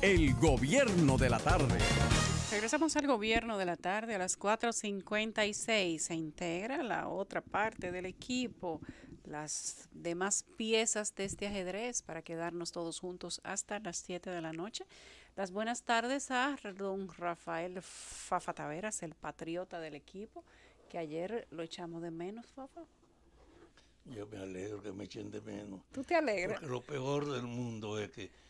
El Gobierno de la Tarde. Regresamos al Gobierno de la Tarde a las 4:56. Se integra la otra parte del equipo, las demás piezas de este ajedrez para quedarnos todos juntos hasta las 7 de la noche. Las buenas tardes a don Rafael Fafa Taveras, el patriota del equipo, que ayer lo echamos de menos, Fafa. Yo me alegro que me echen de menos. ¿Tú te alegras? Porque lo peor del mundo es que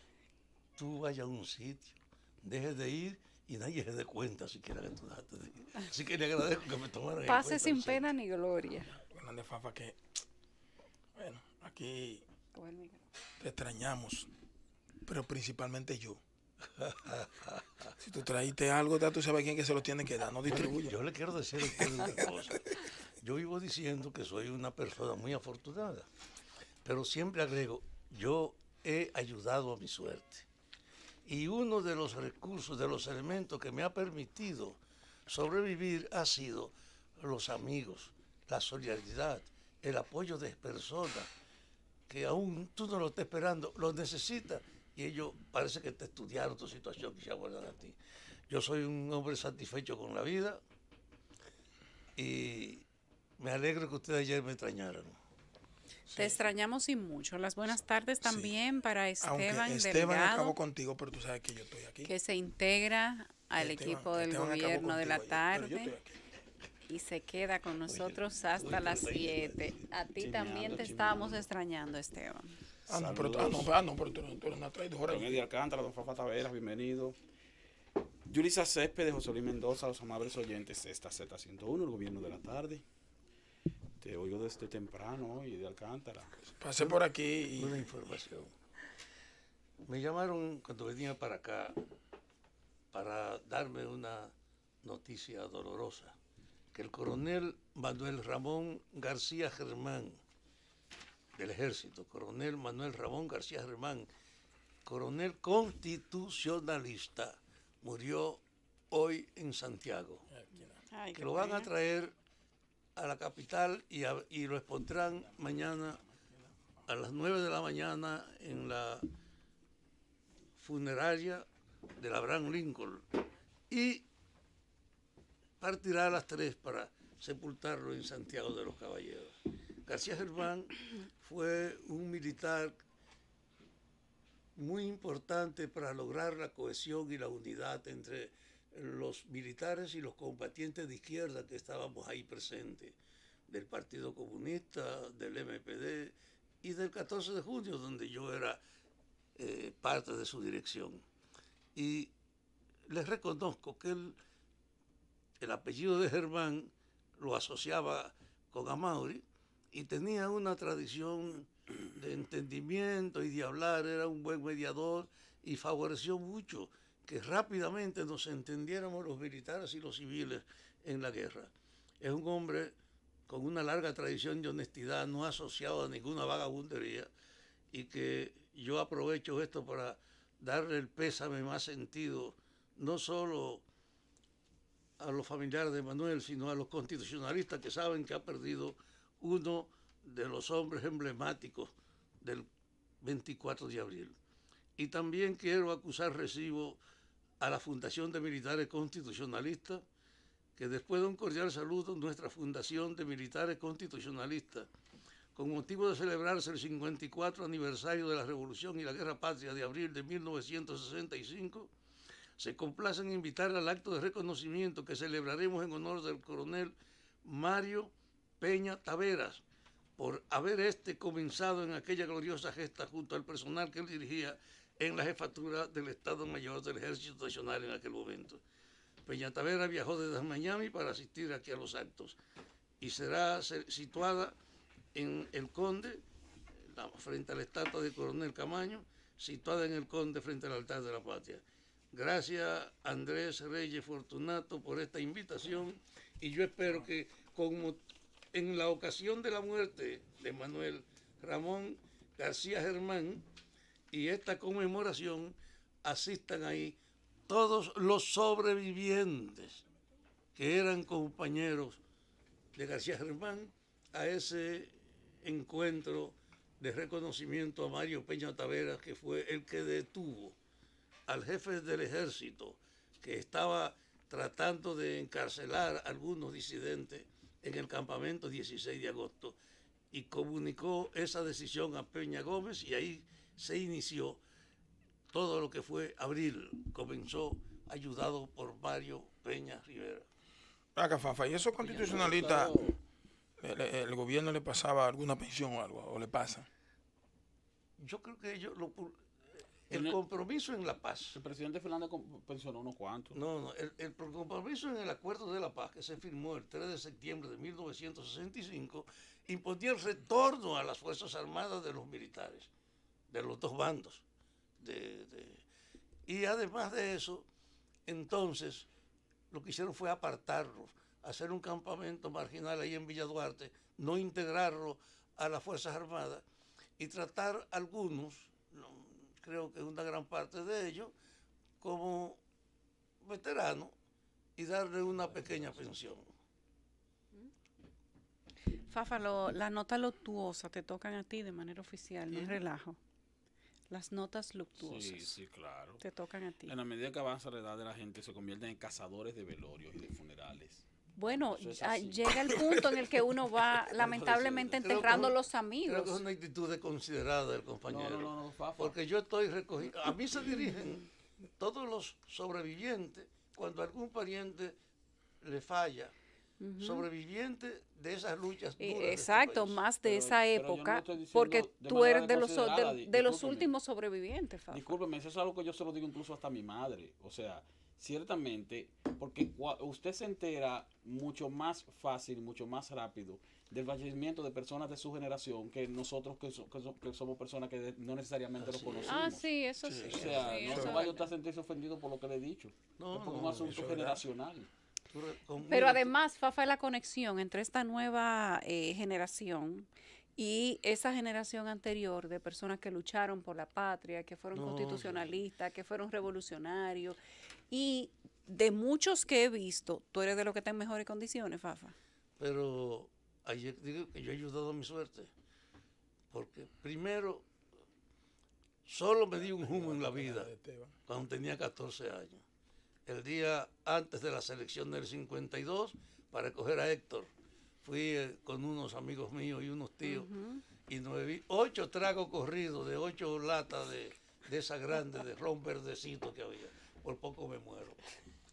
tú vayas a un sitio, dejes de ir y nadie se dé cuenta siquiera que tú dejaste de ir. Así que le agradezco que me tomaran Pase sin pena ni gloria. Grande Fafa, que bueno, aquí te extrañamos, pero principalmente yo. Si tú traíste algo, tú sabes quién que se lo tiene que dar, no distribuye. Yo le quiero decir a usted una cosa. Yo vivo diciendo que soy una persona muy afortunada, pero siempre agrego, yo he ayudado a mi suerte. Y uno de los recursos, de los elementos que me ha permitido sobrevivir ha sido los amigos, la solidaridad, el apoyo de personas que aún tú no lo estás esperando, lo necesitas y ellos parece que te estudiaron tu situación y se acuerdan a ti. Yo soy un hombre satisfecho con la vida y me alegro que ustedes ayer me extrañaran. Te extrañamos y mucho. Las buenas tardes también para Esteban Esteban Delgado, acabó contigo, pero tú sabes que yo estoy aquí. que se integra al equipo del Gobierno de la Tarde y se queda con nosotros hasta las 7. A ti también te estábamos extrañando, Esteban. Pero tú eres una traidora. Don Eddie Alcántara, don Fafa Taveras, bienvenido. Yulisa Céspedes, José Luis Mendoza, los amables oyentes, esta Z101, el Gobierno de la Tarde. Te oigo desde temprano hoy de Alcántara. Pasé por aquí y... Una información. Me llamaron cuando venía para acá para darme una noticia dolorosa, que el coronel Manuel Ramón García Germán, del Ejército, coronel Manuel Ramón García Germán, coronel constitucionalista, murió hoy en Santiago. Que lo van a traer a la capital y lo expondrán mañana a las 9 de la mañana en la funeraria del Abraham Lincoln y partirá a las 3 para sepultarlo en Santiago de los Caballeros. García Germán fue un militar muy importante para lograr la cohesión y la unidad entre los militares y los combatientes de izquierda que estábamos ahí presentes, del Partido Comunista, del MPD y del 14 de junio, donde yo era parte de su dirección. Y les reconozco que el apellido de Germán lo asociaba con Amaury y tenía una tradición de entendimiento y de hablar, era un buen mediador y favoreció mucho que rápidamente nos entendiéramos los militares y los civiles en la guerra. Es un hombre con una larga tradición de honestidad, no asociado a ninguna vagabundería, y que yo aprovecho esto para darle el pésame más sentido, no solo a los familiares de Manuel, sino a los constitucionalistas que saben que ha perdido uno de los hombres emblemáticos del 24 de abril. Y también quiero acusar recibo a la Fundación de Militares Constitucionalistas, que después de un cordial saludo, nuestra Fundación de Militares Constitucionalistas, con motivo de celebrarse el 54 aniversario de la Revolución y la Guerra Patria de abril de 1965, se complace en invitar al acto de reconocimiento que celebraremos en honor del coronel Mario Peña Taveras, por haber comenzado en aquella gloriosa gesta junto al personal que él dirigía en la jefatura del Estado Mayor del Ejército Nacional en aquel momento. Peña Taveras viajó desde Miami para asistir aquí a los actos y será situada en El Conde, frente a la estatua del coronel Camaño, situada en El Conde frente al altar de la patria. Gracias, Andrés Reyes Fortunato, por esta invitación, y yo espero que, como en la ocasión de la muerte de Manuel Ramón García Germán y esta conmemoración, asistan ahí todos los sobrevivientes que eran compañeros de García Germán a ese encuentro de reconocimiento a Mario Peña Taveras, que fue el que detuvo al jefe del ejército que estaba tratando de encarcelar a algunos disidentes en el campamento 16 de agosto y comunicó esa decisión a Peña Gómez y ahí se inició todo lo que fue abril. Comenzó ayudado por Mario Peña Rivera. Acá, Fafa, ¿y esos constitucionalistas, el gobierno le pasaba alguna pensión o algo, o le pasa? Yo creo que ellos, el compromiso en la paz. El presidente Fernández pensionó unos cuantos. No, el compromiso en el Acuerdo de la Paz que se firmó el 3 de septiembre de 1965 imponía el retorno a las Fuerzas Armadas de los militares, de los dos bandos. Y además de eso, entonces, lo que hicieron fue apartarlos, hacer un campamento marginal ahí en Villa Duarte, no integrarlo a las Fuerzas Armadas y tratar algunos, creo que una gran parte de ellos, como veteranos y darle una pequeña pensión. Fafa, las notas luctuosas te tocan a ti de manera oficial, no es relajo. Las notas luctuosas. Sí, claro. Te tocan a ti. En la medida que avanza la edad de la gente, se convierten en cazadores de velorios y de funerales. Bueno, llega el punto en el que uno va lamentablemente enterrando los amigos. Creo que es una actitud desconsiderada del compañero. No, Fafa. Porque yo estoy recogiendo. A mí se dirigen todos los sobrevivientes cuando algún pariente le falla. Sobreviviente de esas luchas duras. Exacto, más de esa época, porque tú eres de los últimos sobrevivientes, Fafa. Discúlpeme, eso es algo que yo se lo digo incluso hasta a mi madre. O sea, ciertamente, porque usted se entera mucho más fácil, mucho más rápido del fallecimiento de personas de su generación que nosotros que somos personas que no necesariamente lo conocemos. Ah, sí, eso sí. O sea, no se vaya usted a sentirse ofendido por lo que le he dicho. No, es un asunto generacional. Pero además, Fafa, es la conexión entre esta nueva generación y esa generación anterior de personas que lucharon por la patria, que fueron constitucionalistas, que fueron revolucionarios. Y de muchos que he visto, tú eres de los que están en mejores condiciones, Fafa. Pero ayer digo que yo he ayudado a mi suerte. Porque primero, solo me di un humo en la vida cuando tenía 14 años. El día antes de la selección del 52, para coger a Héctor, fui con unos amigos míos y unos tíos, y 8 tragos corridos de 8 latas de esa grande, de ron verdecito que había. Por poco me muero.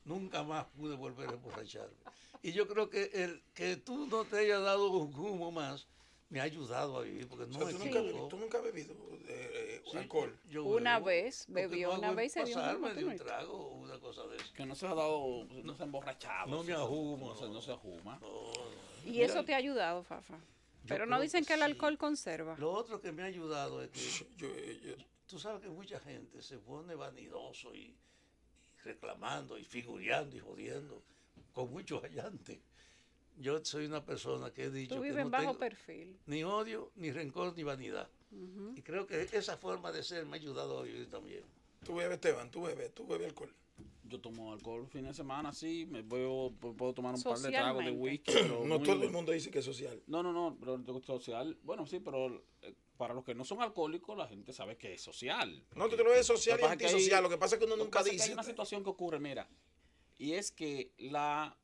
Nunca más pude volver a emborracharme. Y yo creo que el que tú no te hayas dado un humo más, me ha ayudado a vivir, porque no ¿Tú nunca has bebido alcohol? Una vez bebió, una vez se dio un trago o una cosa de eso. Que no se ha dado, no se ha emborrachado. No me ajumo. No se ajuma. Y eso te ha ayudado, Fafa. Pero no dicen que el alcohol conserva. Lo otro que me ha ayudado es que tú sabes que mucha gente se pone vanidoso y reclamando y figureando y jodiendo con muchos hallantes. Yo soy una persona que he dicho que no tengo perfil. Ni odio, ni rencor, ni vanidad. Y creo que esa forma de ser me ha ayudado a vivir también. ¿Tú bebes, Esteban? ¿Tú bebes alcohol? Yo tomo alcohol fin de semana, sí. Puedo tomar un par de tragos de whisky. Pero no todo el mundo dice que es social. No, pero social. Bueno, sí, pero para los que no son alcohólicos, la gente sabe que es social. No, tú te lo ves social y antisocial. Lo que pasa es que uno nunca dice. Hay una situación que ocurre, mira, y es que la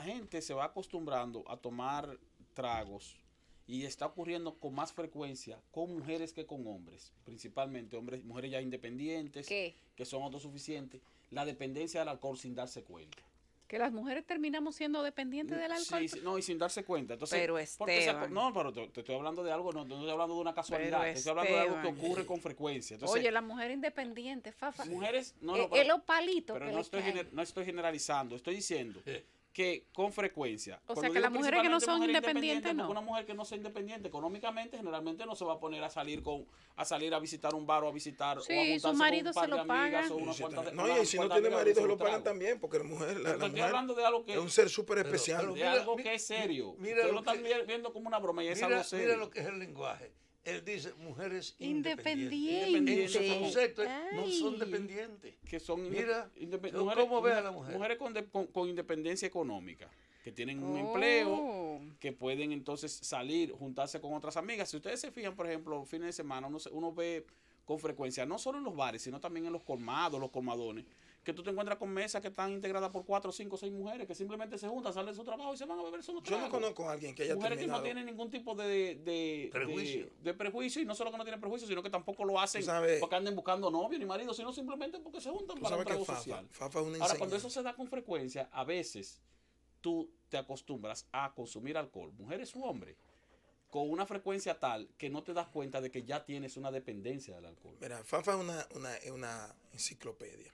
gente se va acostumbrando a tomar tragos y está ocurriendo con más frecuencia con mujeres que con hombres, principalmente mujeres ya independientes, que son autosuficientes, la dependencia del alcohol sin darse cuenta. Que las mujeres terminamos siendo dependientes del alcohol. Sí, no, y sin darse cuenta. Entonces, pero Esteban, pero te estoy hablando de algo, no estoy hablando de una casualidad, te estoy hablando de algo que ocurre con frecuencia. Entonces, oye, la mujer independiente, Fafa. Mujeres, es los palitos pero que no estoy generalizando, estoy diciendo que con frecuencia. O sea, que las mujeres que no son independientes, no. Una mujer que no sea independiente económicamente, generalmente no se va a poner a salir a visitar un bar o a visitar o a juntarse su marido con un par se lo de amigas paga. o una cuanta. No, y si no tiene marido se lo pagan también, porque la mujer hablando de algo que es un ser súper especial. De algo que es serio. Ustedes lo están viendo como una broma y es algo serio. Mira lo que es el lenguaje. Él dice mujeres independientes. En su concepto no son dependientes. Que son mira, ¿cómo ve a la mujer? Mujeres con independencia económica, que tienen un empleo, que pueden entonces salir, juntarse con otras amigas. Si ustedes se fijan, por ejemplo, fines de semana, uno ve con frecuencia, no solo en los bares, sino también en los colmados, los colmadones, que tú te encuentras con mesas que están integradas por 4, 5, 6 mujeres que simplemente se juntan, salen de su trabajo y se van a beber solo tragos. Yo no conozco a alguien que haya mujeres terminado. que no tienen ningún tipo de prejuicio, y no solo que no tienen prejuicio, sino que tampoco lo hacen porque anden buscando novio ni marido, sino simplemente porque se juntan para un trago social. Fafa es una Ahora, cuando eso se da con frecuencia, a veces tú te acostumbras a consumir alcohol, mujeres u hombres, con una frecuencia tal que no te das cuenta de que ya tienes una dependencia del alcohol. Mira, Fafa es una enciclopedia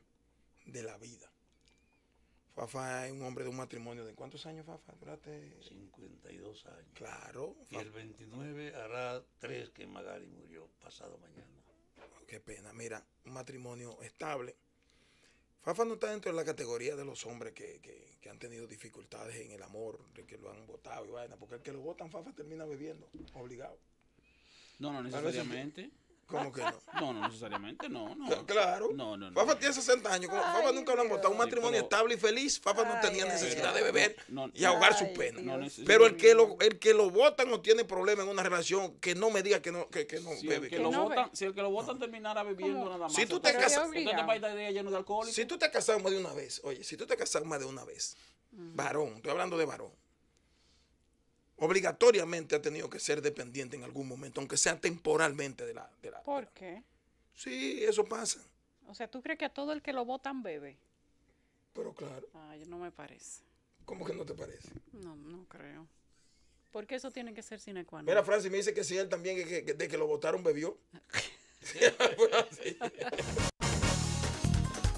de la vida. Fafa es un hombre de un matrimonio. ¿De cuántos años, Fafa? Duraste 52 años. Claro. Y el 29 hará 3 que Magali murió pasado mañana. Qué pena. Mira, un matrimonio estable. Fafa no está dentro de la categoría de los hombres que han tenido dificultades en el amor, de que lo han votado y vaina, porque el que lo votan, Fafa termina bebiendo, obligado. No necesariamente. ¿Cómo que no? No necesariamente, no. Claro. No. Fafa tiene 60 años. Fafa nunca lo han votado. Un matrimonio estable y feliz. Fafa no tenía necesidad de beber y ahogar su pena. Pero el que lo votan o tiene problemas en una relación, que no me diga que no bebe. Si el que lo votan terminara bebiendo nada más. Si tú te casas, lleno de alcohol. Si tú te has casado más de una vez, oye, si tú te has casado más de una vez, varón, estoy hablando de varón, obligatoriamente ha tenido que ser dependiente en algún momento, aunque sea temporalmente de la. ¿Por qué? Sí, eso pasa. O sea, ¿tú crees que a todo el que lo votan bebe? Pero claro. Ay, no me parece. ¿Cómo que no te parece? No creo. Porque eso tiene que ser sine qua non. Mira, Francis me dice que sí, él también, de que lo votaron, bebió.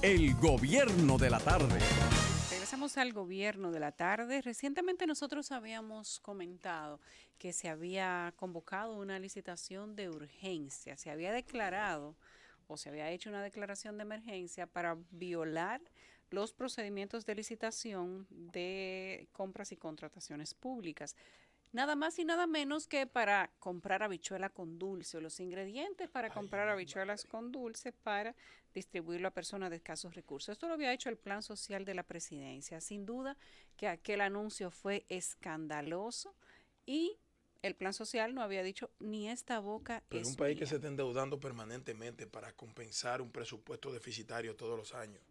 El gobierno de la tarde. Regresamos al gobierno de la tarde. Recientemente nosotros habíamos comentado que se había convocado una licitación de urgencia. Se había declarado o se había hecho una declaración de emergencia para violar los procedimientos de licitación de compras y contrataciones públicas. Nada más y nada menos que para comprar habichuela con dulce o los ingredientes para comprar habichuelas con dulce para distribuirlo a personas de escasos recursos. Esto lo había hecho el Plan Social de la Presidencia. Sin duda que aquel anuncio fue escandaloso y el Plan Social no había dicho ni esta boca. Pero un país que se está endeudando permanentemente para compensar un presupuesto deficitario todos los años.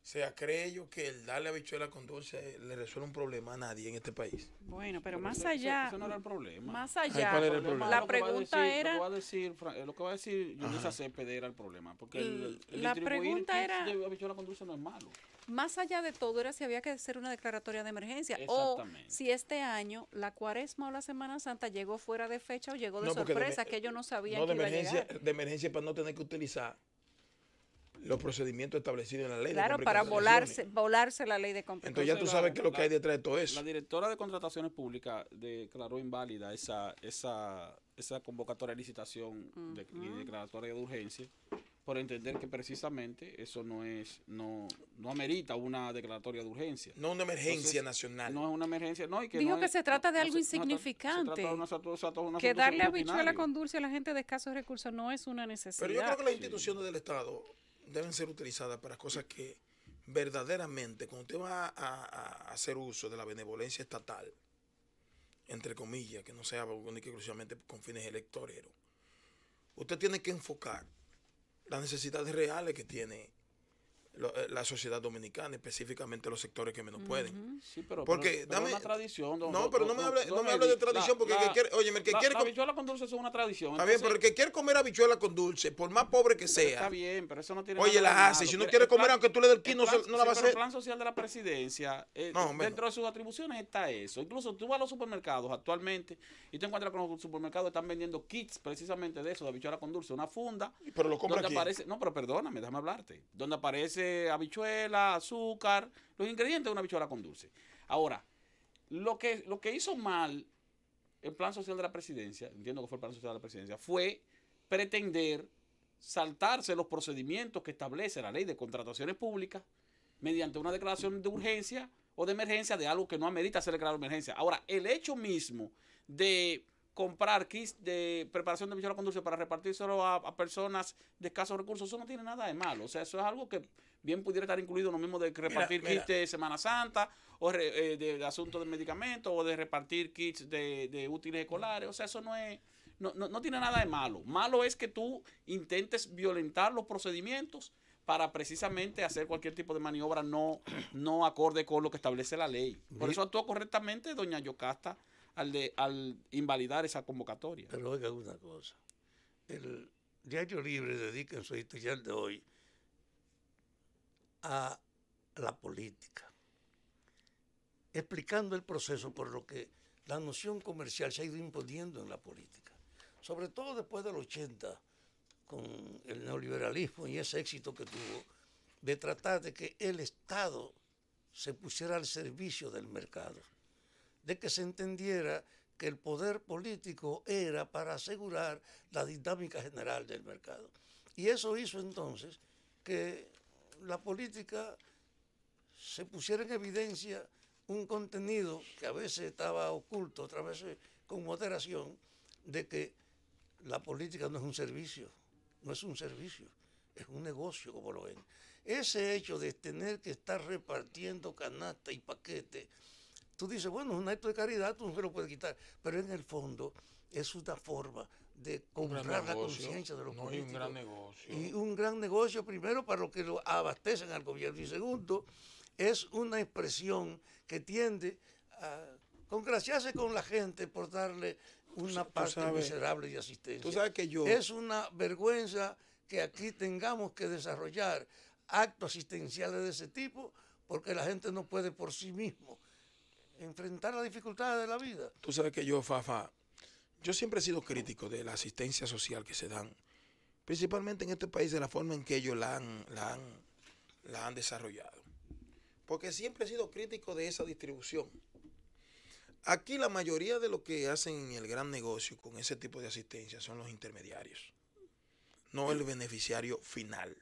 O sea, ¿cree yo que el darle habichuela con dulce le resuelve un problema a nadie en este país? Bueno, pero más allá. Eso no era el problema. Más allá. ¿Cuál era el problema? La pregunta era. Lo que va a decir Yulisa Cepeda era el problema. Porque la pregunta era. De habichuela con dulce no es malo. Más allá de todo, era si había que hacer una declaratoria de emergencia. O si este año la Cuaresma o la Semana Santa llegó fuera de fecha o llegó de sorpresa, que ellos no sabían que iba a llegar. De emergencia para no tener que utilizar los procedimientos establecidos en la ley. Claro, para volarse la ley de competencia. Entonces ya tú sabes qué es lo que hay detrás de todo eso. La directora de Contrataciones Públicas declaró inválida esa convocatoria de licitación y declaratoria de urgencia por entender que precisamente eso no amerita una declaratoria de urgencia. No una emergencia nacional. No es una emergencia. No, y que dijo que se trata de algo insignificante. Que darle habichuela con dulce a la gente de escasos recursos no es una necesidad. Pero yo creo que las instituciones del Estado deben ser utilizadas para cosas que verdaderamente, cuando usted va a hacer uso de la benevolencia estatal, entre comillas, que no sea única y exclusivamente con fines electoreros, usted tiene que enfocar las necesidades reales que tiene la sociedad dominicana, específicamente los sectores que menos pueden. Sí, pero dame una tradición. No, pero no me hable de tradición, porque el que quiere la habichuela con dulce es una tradición. Está bien, pero el que quiere comer habichuela con dulce, por más pobre que sea. Está bien, pero eso no tiene oye, nada la hace. Si no quiere comer, aunque tú le des el kilo, no la va a hacer. El Plan Social de la Presidencia, dentro de sus atribuciones está eso. Incluso tú vas a los supermercados actualmente y te encuentras con los supermercados están vendiendo kits precisamente de eso, de habichuela con dulce, una funda. Pero lo compra aquí. No, pero perdóname, déjame hablarte. Donde aparece habichuela, azúcar, los ingredientes de una habichuela con dulce. Ahora, lo que hizo mal el Plan Social de la Presidencia, entiendo que fue el Plan Social de la Presidencia, fue pretender saltarse los procedimientos que establece la ley de contrataciones públicas mediante una declaración de urgencia o de emergencia de algo que no amerita ser declarado de emergencia. Ahora, el hecho mismo de comprar kits de preparación de habichuela con dulce para repartírselo a personas de escasos recursos, eso no tiene nada de malo. O sea, eso es algo que bien pudiera estar incluido en lo mismo de repartir kits de Semana Santa o de asuntos de medicamentos o de repartir kits de útiles escolares. O sea, eso no es no tiene nada de malo. Malo es que tú intentes violentar los procedimientos para precisamente hacer cualquier tipo de maniobra no acorde con lo que establece la ley. Por eso actuó correctamente doña Yocasta al invalidar esa convocatoria. Pero oiga una cosa, el Diario Libre dedica en su editorial de hoy a la política, explicando el proceso por lo que la noción comercial se ha ido imponiendo en la política, sobre todo después del 80, con el neoliberalismo y ese éxito que tuvo de tratar de que el Estado se pusiera al servicio del mercado, de que se entendiera que el poder político era para asegurar la dinámica general del mercado. Y eso hizo entonces que la política se pusiera en evidencia un contenido que a veces estaba oculto, otras veces con moderación, de que la política no es un servicio, no es un servicio, es un negocio, como lo ven. Ese hecho de tener que estar repartiendo canasta y paquete, tú dices, bueno, es un acto de caridad, tú no se lo puedes quitar, pero en el fondo es una forma de comprar la conciencia de los políticos. Un gran negocio. Y un gran negocio, primero, para los que lo abastecen al gobierno, y segundo, es una expresión que tiende a congraciarse con la gente por darle una parte miserable de asistencia. Tú sabes que es una vergüenza que aquí tengamos que desarrollar actos asistenciales de ese tipo, porque la gente no puede por sí mismo enfrentar las dificultades de la vida. Tú sabes que Fafa, yo siempre he sido crítico de la asistencia social que se dan, principalmente en este país, de la forma en que ellos la han desarrollado. Porque siempre he sido crítico de esa distribución. Aquí la mayoría de lo que hacen el gran negocio con ese tipo de asistencia son los intermediarios, no el beneficiario final.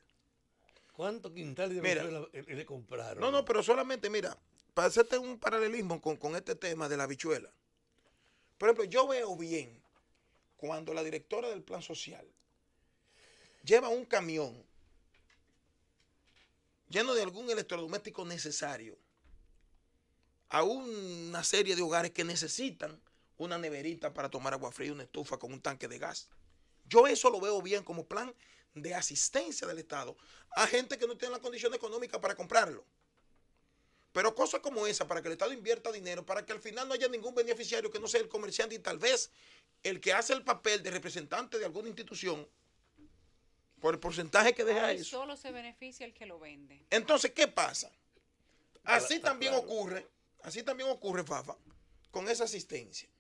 ¿Cuántos quintales de habichuela le compraron? No, pero solamente, mira, para hacerte un paralelismo con este tema de la habichuela. Por ejemplo, yo veo bien cuando la directora del plan social lleva un camión lleno de algún electrodoméstico necesario a una serie de hogares que necesitan una neverita para tomar agua fría, una estufa con un tanque de gas. Yo eso lo veo bien como plan de asistencia del Estado a gente que no tiene la condición económica para comprarlo. Pero cosas como esa, para que el Estado invierta dinero, para que al final no haya ningún beneficiario que no sea el comerciante y tal vez el que hace el papel de representante de alguna institución, por el porcentaje que deja eso. Solo se beneficia el que lo vende. Entonces, ¿qué pasa? Así también ocurre, Fafa, con esa asistencia,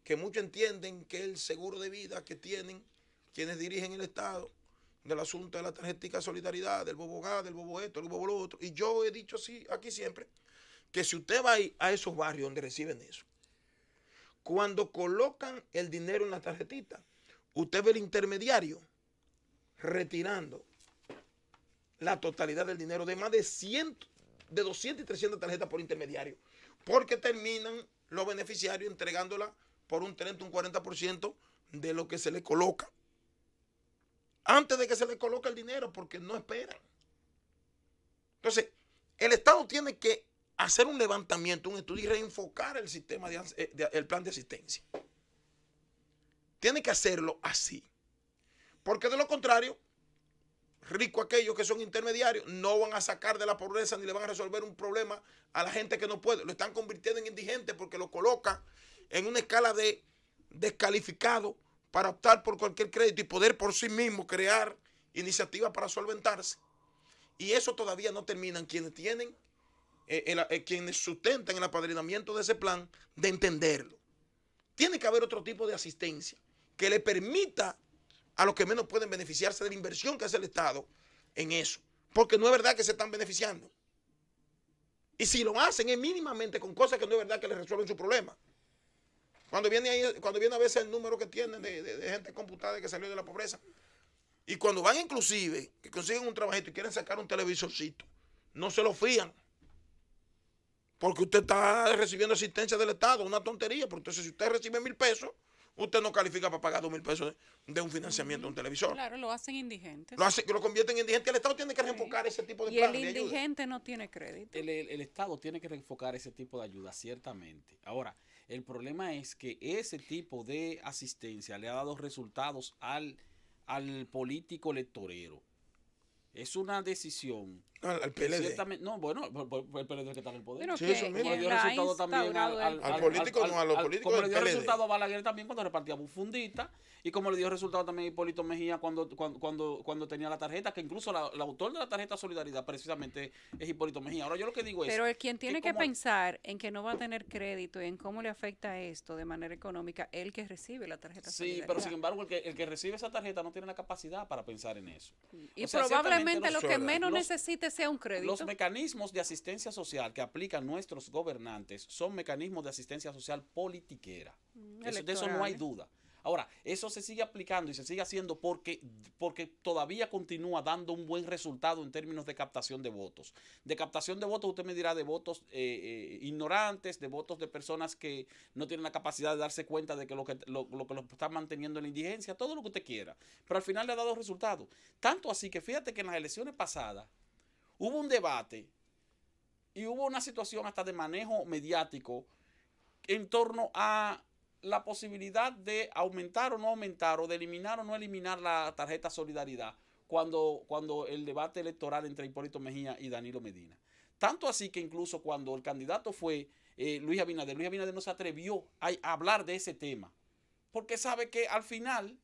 que muchos entienden que el seguro de vida que tienen quienes dirigen el Estado, del asunto de la tarjetica solidaridad, del bobo gas, del bobo esto, del bobo lo otro. Y yo he dicho así aquí siempre, que si usted va a esos barrios donde reciben eso, cuando colocan el dinero en la tarjetita, usted ve el intermediario retirando la totalidad del dinero de más de 200 y 300 tarjetas por intermediario, porque terminan los beneficiarios entregándola por un 30, un 40% de lo que se le coloca, antes de que se le coloque el dinero, porque no esperan. Entonces, el Estado tiene que hacer un levantamiento, un estudio y reenfocar el sistema, el plan de asistencia. Tiene que hacerlo así. Porque de lo contrario, ricos aquellos que son intermediarios no van a sacar de la pobreza ni le van a resolver un problema a la gente que no puede. Lo están convirtiendo en indigente porque lo coloca en una escala de descalificado para optar por cualquier crédito y poder por sí mismo crear iniciativas para solventarse. Y eso todavía no terminan quienes tienen, quienes sustentan el apadrinamiento de ese plan, de entenderlo. Tiene que haber otro tipo de asistencia que le permita a los que menos pueden beneficiarse de la inversión que hace el Estado en eso. Porque no es verdad que se están beneficiando. Y si lo hacen es mínimamente con cosas que no es verdad que les resuelven su problema. Cuando viene a veces el número que tienen de gente computada que salió de la pobreza. Y cuando van inclusive, que consiguen un trabajito y quieren sacar un televisorcito, no se lo fían. Porque usted está recibiendo asistencia del Estado, una tontería. Porque entonces si usted recibe 1,000 pesos, usted no califica para pagar 2,000 pesos de un financiamiento de un televisor. Claro, lo hacen indigentes. Lo convierten en indigente. El Estado tiene que reenfocar ese tipo de planes. Y el indigente no tiene crédito. El Estado tiene que reenfocar ese tipo de ayuda, ciertamente. Ahora, El problema es que ese tipo de asistencia le ha dado resultados al político electorero. Es una decisión. Al PLD. No, bueno, el PLD que está en el poder. Pero Sí, que, eso mismo. Como le dio resultado también al político, no, a los políticos como del le dio PLD. resultado a Balaguer también cuando repartía bufundita, y como le dio resultado también a Hipólito Mejía cuando tenía la tarjeta, que incluso el autor de la tarjeta Solidaridad precisamente es Hipólito Mejía. Ahora yo lo que digo es... Pero el quien tiene que como- pensar en que no va a tener crédito y en cómo le afecta esto de manera económica, el que recibe la tarjeta Sí, Solidaridad. pero sin embargo el que recibe esa tarjeta no tiene la capacidad para pensar en eso. Y O sea, probablemente ciertamente lo que menos los- necesite sea un crédito. Los mecanismos de asistencia social que aplican nuestros gobernantes son mecanismos de asistencia social politiquera. De eso no hay Electorales. duda. Ahora, eso se sigue aplicando y se sigue haciendo porque todavía continúa dando un buen resultado en términos de captación de votos. De captación de votos, usted me dirá de votos ignorantes, de votos de personas que no tienen la capacidad de darse cuenta de que lo que los está manteniendo en la indigencia, todo lo que usted quiera. Pero al final le ha dado resultados. Tanto así que fíjate que en las elecciones pasadas hubo un debate y hubo una situación hasta de manejo mediático en torno a la posibilidad de aumentar o no aumentar o de eliminar o no eliminar la tarjeta Solidaridad cuando el debate electoral entre Hipólito Mejía y Danilo Medina. Tanto así que incluso cuando el candidato fue Luis Abinader no se atrevió a hablar de ese tema porque sabe que al final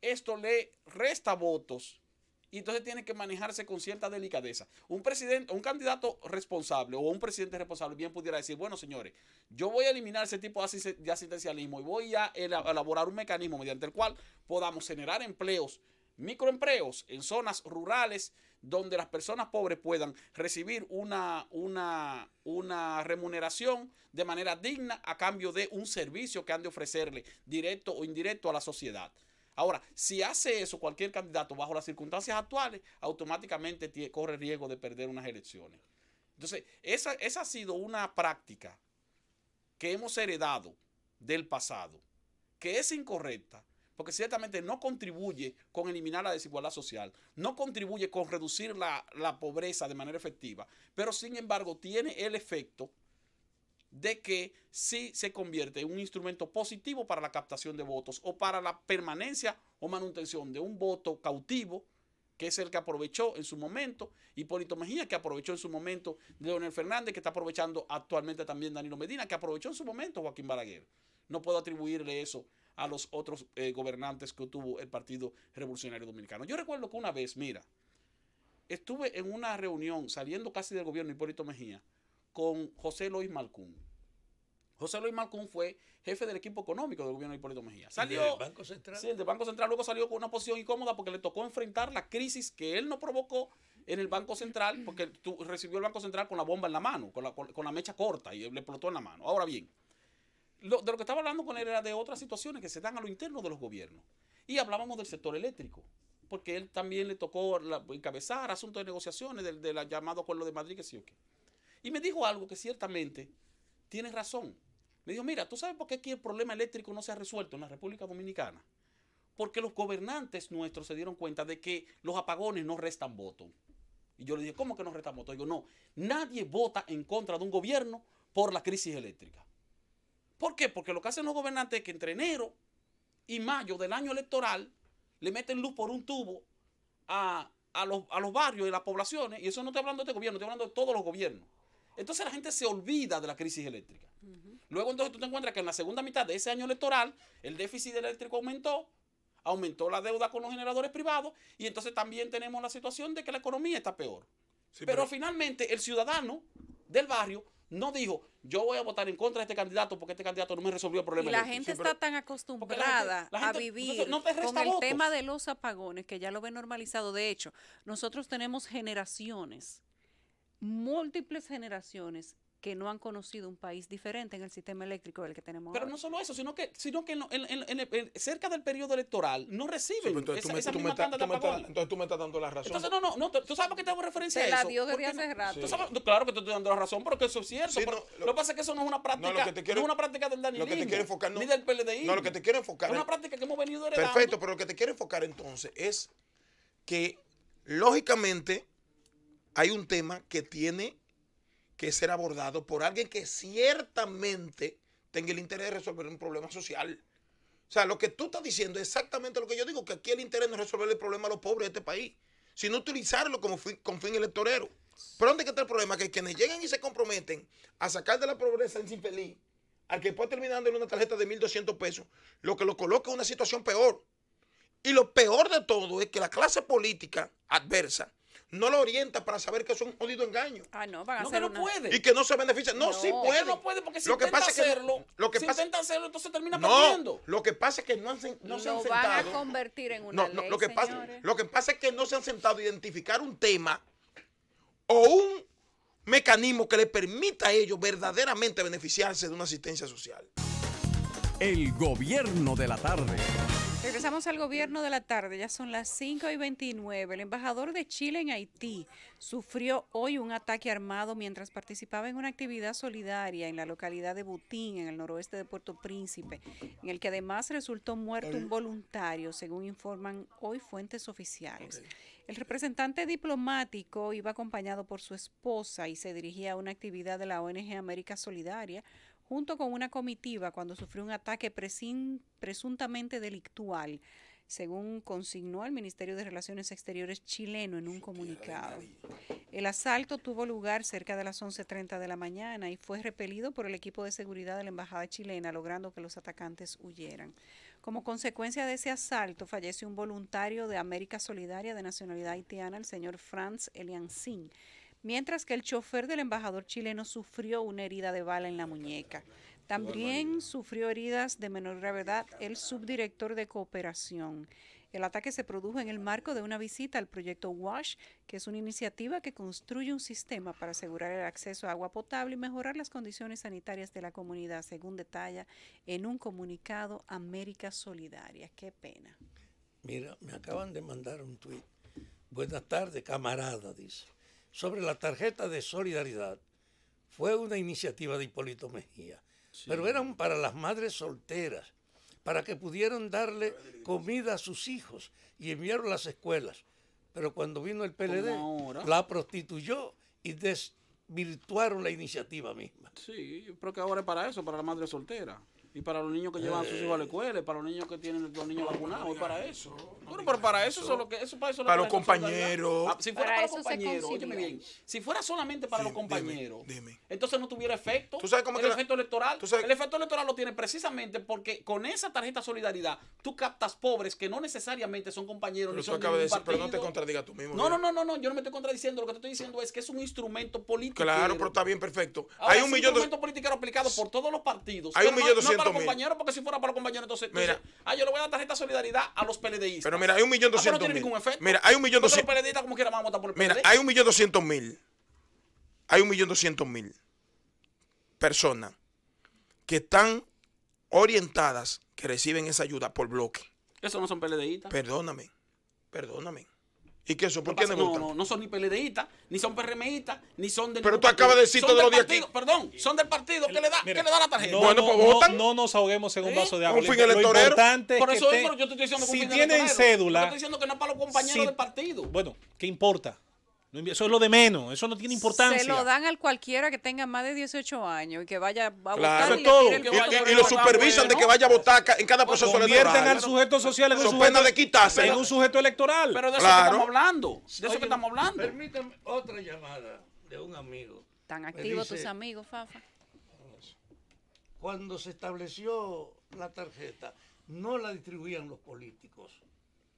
esto le resta votos y entonces tiene que manejarse con cierta delicadeza. Un candidato responsable o un presidente responsable bien pudiera decir, bueno, señores, yo voy a eliminar ese tipo de asistencialismo y voy a elaborar un mecanismo mediante el cual podamos generar empleos, microempleos en zonas rurales donde las personas pobres puedan recibir una remuneración de manera digna a cambio de un servicio que han de ofrecerle directo o indirecto a la sociedad. Ahora, si hace eso cualquier candidato bajo las circunstancias actuales, automáticamente corre riesgo de perder unas elecciones. Entonces, esa ha sido una práctica que hemos heredado del pasado, que es incorrecta, porque ciertamente no contribuye con eliminar la desigualdad social, no contribuye con reducir la pobreza de manera efectiva, pero sin embargo tiene el efecto de que sí se convierte en un instrumento positivo para la captación de votos o para la permanencia o manutención de un voto cautivo, que es el que aprovechó en su momento Hipólito Mejía, que aprovechó en su momento Leonel Fernández, que está aprovechando actualmente también Danilo Medina, que aprovechó en su momento Joaquín Balaguer. No puedo atribuirle eso a los otros gobernantes que tuvo el Partido Revolucionario Dominicano. Yo recuerdo que una vez, mira, estuve en una reunión saliendo casi del gobierno de Hipólito Mejía con José Eloy Malcún. José Eloy Malcún fue jefe del equipo económico del gobierno de Hipólito Mejía. Salió ¿Del Banco Central? Sí, el del Banco Central. Luego salió con una posición incómoda porque le tocó enfrentar la crisis que él no provocó en el Banco Central, porque recibió el Banco Central con la bomba en la mano, con la mecha corta y le explotó en la mano. Ahora bien, de lo que estaba hablando con él era de otras situaciones que se dan a lo interno de los gobiernos. Y hablábamos del sector eléctrico, porque él también le tocó encabezar asuntos de negociaciones del llamado Acuerdo de Madrid, que sí o qué. Y me dijo algo que ciertamente tiene razón. Me dijo, mira, ¿tú sabes por qué aquí el problema eléctrico no se ha resuelto en la República Dominicana? Porque los gobernantes nuestros se dieron cuenta de que los apagones no restan votos. Y yo le dije, ¿cómo que no restan votos? Digo, no, nadie vota en contra de un gobierno por la crisis eléctrica. ¿Por qué? Porque lo que hacen los gobernantes es que entre enero y mayo del año electoral le meten luz por un tubo a los barrios y las poblaciones, y eso no estoy hablando de este gobierno, estoy hablando de todos los gobiernos. Entonces la gente se olvida de la crisis eléctrica. Luego entonces tú te encuentras que en la segunda mitad de ese año electoral el déficit eléctrico aumentó la deuda con los generadores privados y entonces también tenemos la situación de que la economía está peor. Sí, pero finalmente el ciudadano del barrio no dijo, yo voy a votar en contra de este candidato porque este candidato no me resolvió el problema. Y la gente está tan acostumbrada a vivir con el tema de los apagones que ya lo ve normalizado. De hecho, nosotros tenemos generaciones, múltiples generaciones, que no han conocido un país diferente en el sistema eléctrico del que tenemos ahora. Pero no solo eso, sino que cerca del periodo electoral no reciben esa misma tanda de apagones. Entonces tú me estás dando la razón. Entonces no, tú sabes por qué te hago referencia a eso. Se la dio desde hace rato. ¿Tú sabes? Claro que te estoy dando la razón, porque eso es cierto. Sí, lo que pasa es que eso no es una práctica, no es una práctica del danilismo, ni del PLDismo. No, lo que te quiero enfocar es una práctica que hemos venido heredando. Perfecto, pero lo que te quiero enfocar entonces es que lógicamente hay un tema que tiene que ser abordado por alguien que ciertamente tenga el interés de resolver un problema social. O sea, lo que tú estás diciendo es exactamente lo que yo digo, que aquí el interés no es resolver el problema de los pobres de este país, sino utilizarlo con fin electorero. Pero ¿dónde está el problema? Que quienes llegan y se comprometen a sacar de la pobreza en infeliz, al que puede terminar en una tarjeta de 1.200 pesos, lo que lo coloca en una situación peor. Y lo peor de todo es que la clase política adversa no lo orienta para saber que es un jodido engaño. No, van a No, hacer que no puede. Y que no se beneficia. No, sí puede. No puede porque si Lo que intenta pasa es que hacerlo, intenta hacerlo, entonces termina no, perdiendo. lo que pasa es que no se han lo sentado. van a convertir en una ley, lo que señores. pasa es que no se han sentado a identificar un tema o un mecanismo que le permita a ellos verdaderamente beneficiarse de una asistencia social. El gobierno de la tarde. Regresamos al gobierno de la tarde, ya son las 5:29. El embajador de Chile en Haití sufrió hoy un ataque armado mientras participaba en una actividad solidaria en la localidad de Butín, en el noroeste de Puerto Príncipe, en el que además resultó muerto un voluntario, según informan hoy fuentes oficiales. El representante diplomático iba acompañado por su esposa y se dirigía a una actividad de la ONG América Solidaria, junto con una comitiva cuando sufrió un ataque presuntamente delictual, según consignó el Ministerio de Relaciones Exteriores chileno en un comunicado. El asalto tuvo lugar cerca de las 11:30 de la mañana y fue repelido por el equipo de seguridad de la Embajada chilena, logrando que los atacantes huyeran. Como consecuencia de ese asalto, falleció un voluntario de América Solidaria de nacionalidad haitiana, el señor Franz Eliancín, mientras que el chofer del embajador chileno sufrió una herida de bala en la muñeca. También sufrió heridas de menor gravedad el subdirector de cooperación. El ataque se produjo en el marco de una visita al proyecto WASH, que es una iniciativa que construye un sistema para asegurar el acceso a agua potable y mejorar las condiciones sanitarias de la comunidad, según detalla en un comunicado América Solidaria. Qué pena. Mira, me acaban de mandar un tuit. Buenas tardes, camarada, dice. Sobre la tarjeta de solidaridad, fue una iniciativa de Hipólito Mejía, pero eran para las madres solteras, para que pudieran darle comida a sus hijos y enviarlo a las escuelas. Pero cuando vino el PLD, la prostituyó y desvirtuaron la iniciativa misma. Sí, pero que ahora es para eso, para la madre soltera. Y para los niños que llevan a sus hijos a la escuela, y para los niños que tienen los niños vacunados, y para eso. Bueno, pero para eso es lo que para los compañeros. Si fuera para los compañeros, óyeme bien, si fuera solamente para los compañeros, dime. Entonces no tuviera efecto. ¿Tú sabes cómo el efecto electoral? ¿Tú sabes? El efecto electoral lo tiene precisamente porque con esa tarjeta solidaridad tú captas pobres que no necesariamente son compañeros ni son de ningún partido. Pero no te contradigas tú mismo. No, yo no me estoy contradiciendo. Lo que te estoy diciendo es que es un instrumento político. Claro, pero está bien, perfecto. Ahora, Hay un instrumento político aplicado por todos los partidos. Hay 1.200.000. No para los compañeros, porque si fuera para los compañeros, entonces yo le voy a dar tarjeta de solidaridad a los PLDistas. Pero mira, hay 1.200.000. Pero no tiene ningún efecto. Mira, hay 1.200.000. Los PLDistas como quiera van a votar por el PLD. Mira, hay 1.200.000. Hay 1.200.000 personas que están orientadas, que reciben esa ayuda por bloque. Esos no son PLDistas. Perdóname. ¿Y qué eso? ¿Por qué no votan? No son ni PLDistas, ni son PRMistas, ni son del. Pero tú acabas de decir todos los días aquí. Perdón, son del partido que le da la tarjeta. Bueno, pues votan. No nos ahoguemos en un vaso de agua. Un fin electorero. Importante es Por eso que yo te estoy diciendo que si tienen cédula. Yo estoy diciendo que no es para los compañeros del partido. Bueno, ¿qué importa? Eso es lo de menos, eso no tiene importancia. Se lo dan al cualquiera que tenga más de 18 años y que vaya a votar. Claro, y todo. Y lo supervisan de que vaya a votar en cada proceso electoral. Convierten al sujeto social en un sujeto electoral. Pero de eso que estamos hablando. Permítame otra llamada de un amigo. Tan activos tus amigos, Fafa. Cuando se estableció la tarjeta, no la distribuían los políticos.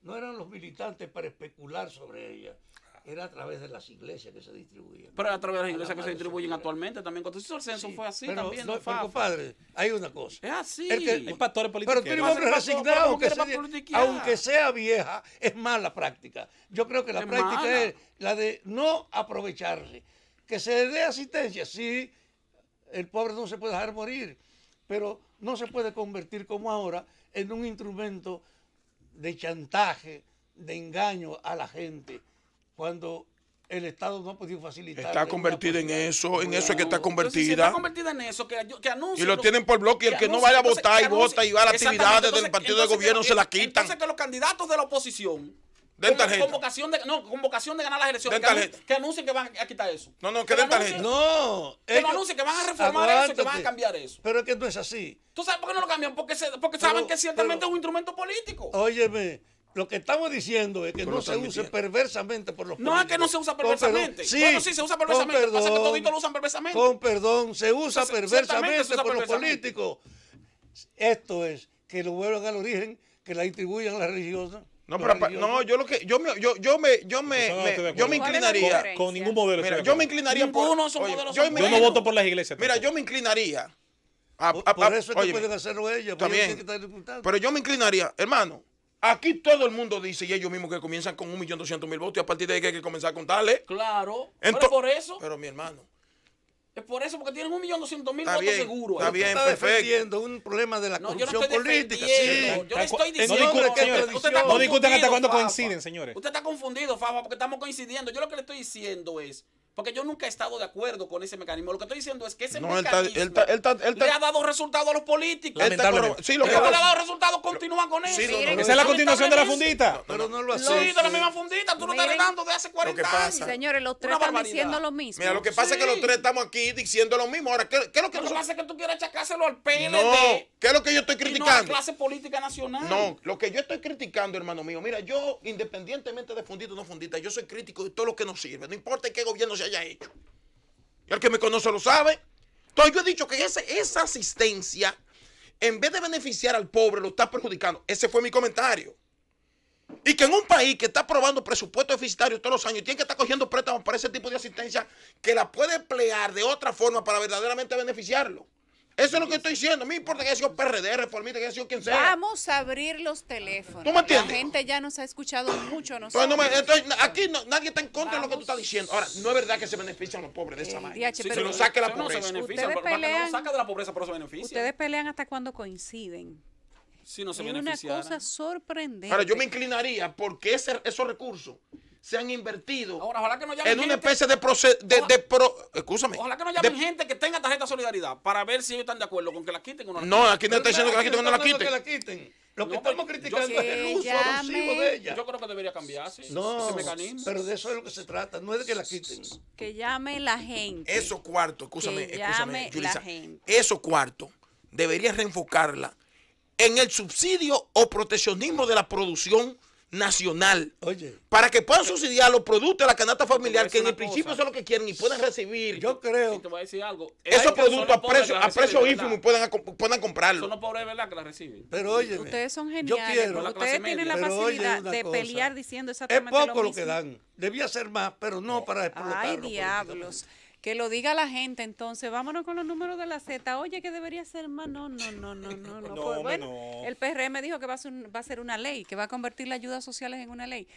No eran los militantes para especular sobre ella. Era a través de las iglesias que se distribuían. Pero a través de las iglesias que se distribuyen actualmente también. Cuando se hizo el censo fue así pero, también. No, pero compadre, hay una cosa. Es así. Hay pastores políticos. Pero tiene un hombre resignado aunque sea vieja, es mala práctica. Yo creo que la práctica es la de no aprovecharse. Que se dé asistencia, sí, el pobre no se puede dejar morir, pero no se puede convertir como ahora en un instrumento de chantaje, de engaño a la gente, cuando el Estado no ha podido facilitar. Está convertida en eso es que está convertida. Si está convertida en eso, que anuncia. Y lo tienen por bloque, y el que no vaya a votar y vota y va a las actividades del partido de gobierno se la quitan. Entonces que los candidatos de la oposición Den tarjeta. Convocación de ganar las elecciones. Den tarjeta. Que anuncien que van a quitar eso. No, que den tarjeta. No. Que lo anuncien que van a reformar eso y que van a cambiar eso. Pero es que no es así. ¿Tú sabes por qué no lo cambian? Porque saben que ciertamente es un instrumento político. Óyeme, lo que estamos diciendo es que Pero no lo se están use diciendo. perversamente por los No políticos. es que no se usa perversamente. Sí, Bueno, sí se usa perversamente. Lo que pasa es que toditos lo usan perversamente. Con perdón, se usa Ciertamente perversamente se usa por los perversamente. políticos. Esto es que lo vuelvan al origen, que la distribuyan a las religiosas. No, Los pero religiosos. no, yo lo que yo me Eso no estoy de acuerdo. me ¿Cuál es la inclinaría. diferencia? Con ningún modelo. Mira, estoy de yo me acuerdo. inclinaría por Ninguno son oye, modelos yo son me- Yo no Bueno. voto por las iglesias. Mira, tampoco. yo me inclinaría. Por eso es que óyeme, pueden hacerlo ellas. también. Pero yo me inclinaría, hermano. Aquí todo el mundo dice, y ellos mismos que comienzan con 1.200.000 votos, y a partir de ahí que hay que comenzar a contarle. Claro. Ento- Pero por eso. Pero mi hermano, Es por eso, porque tienen 1.200.000 Está votos bien, seguros. está bien. Está perfecto. defendiendo un problema de la No, yo no corrupción estoy política. defendiendo. Sí. Yo le estoy No diciendo. discutan, que señores. tradición. No discutan hasta cuándo Fafa. coinciden, señores. Usted está confundido, Fafa, porque estamos coincidiendo. Yo lo que le estoy diciendo es, porque yo nunca he estado de acuerdo con ese mecanismo. Lo que estoy diciendo es que ese No, él está- mecanismo le ha dado resultado a los políticos. él está Lamentablemente. sí, lo que Lo que le ha pasa- dado resultados continúan con eso. Sí, no, no, Miren, Esa es la continuación de la fundita. Pero no lo Sí, hace. de la misma fundita. Tú lo estás Miren, heredando de hace 40 pasa- años. Señores, los tres Una están barbaridad. diciendo lo mismo. Mira, lo que pasa es que los Sí. tres estamos aquí diciendo lo mismo. Ahora, ¿qué es lo que Lo que nosotros- pasa es que tú quieres achacárselo al PLD. No, ¿qué es lo que yo estoy Y no a la criticando? clase política nacional. No, lo que yo estoy criticando, hermano mío, mira, yo, independientemente de fundita o no fundita, yo soy crítico de todo lo que nos sirve, no importa qué gobierno se haya hecho. Y el que me conoce lo sabe. Entonces yo he dicho que esa asistencia, en vez de beneficiar al pobre, lo está perjudicando. Ese fue mi comentario. Y que en un país que está aprobando presupuestos deficitarios todos los años, tiene que estar cogiendo préstamos para ese tipo de asistencia que la puede emplear de otra forma para verdaderamente beneficiarlo. Eso es lo que estoy diciendo. A mí me importa que haya sido PRD, reformista, que haya sido quien sea. Vamos a abrir los teléfonos. ¿Tú me entiendes? La gente ya nos ha escuchado mucho a Entonces, nosotros. entonces, aquí nadie está en contra de lo que tú Vamos. estás diciendo. Ahora, no es verdad que se benefician los pobres de esa manera. DH, Si pero- lo saque la Eso no se pobreza. beneficia, Ustedes para que no pelean- lo saca de la pobreza, pero se beneficia. Ustedes pelean hasta cuando coinciden. Si no se Es una beneficiaran. cosa sorprendente. Ahora, yo me inclinaría porque esos recursos se han invertido Ahora, ojalá que no llamen en una gente- especie de escúchame. Ojalá que no llamen gente que tenga tarjeta de solidaridad para ver si ellos están de acuerdo con que la quiten o no la No, aquí no está diciendo que la Aquí quiten o no la estamos hablando quiten. que la quiten. Lo que No, estamos pero criticando yo- es el Que uso llame- abusivo de ella. Yo creo que debería cambiarse No, ese mecanismo. pero de eso es lo que se trata, no es de que la quiten. Que llame la gente. Esos cuartos, escúchame, Que llame la Yulisa, gente. esos cuartos deberían reenfocarla en el subsidio o proteccionismo de la producción nacional. Oye, Para que puedan subsidiar los productos de la canasta familiar, decir que en el una principio cosa. eso es lo que quieren y puedan recibir yo Y creo te voy a decir algo. esos Son productos los a pobres precio, que la a precio reciben, ínfimo y ¿verdad? puedan comprarlo. Son los pobres, ¿verdad? Que la reciben. pero óyeme, Ustedes son yo geniales. quiero, la clase Ustedes tienen la media. Pero oye facilidad una de cosa, pelear diciendo es exactamente poco lo lo mismo. que dan. Debía ser más, pero no para explotarlo. Ay, diablos. Que lo diga la gente, entonces vámonos con los números de la Z. Oye, que debería ser más. No. No, Pues, hombre, bueno, no. el PRM dijo que va a ser una ley, que va a convertir las ayudas sociales en una ley.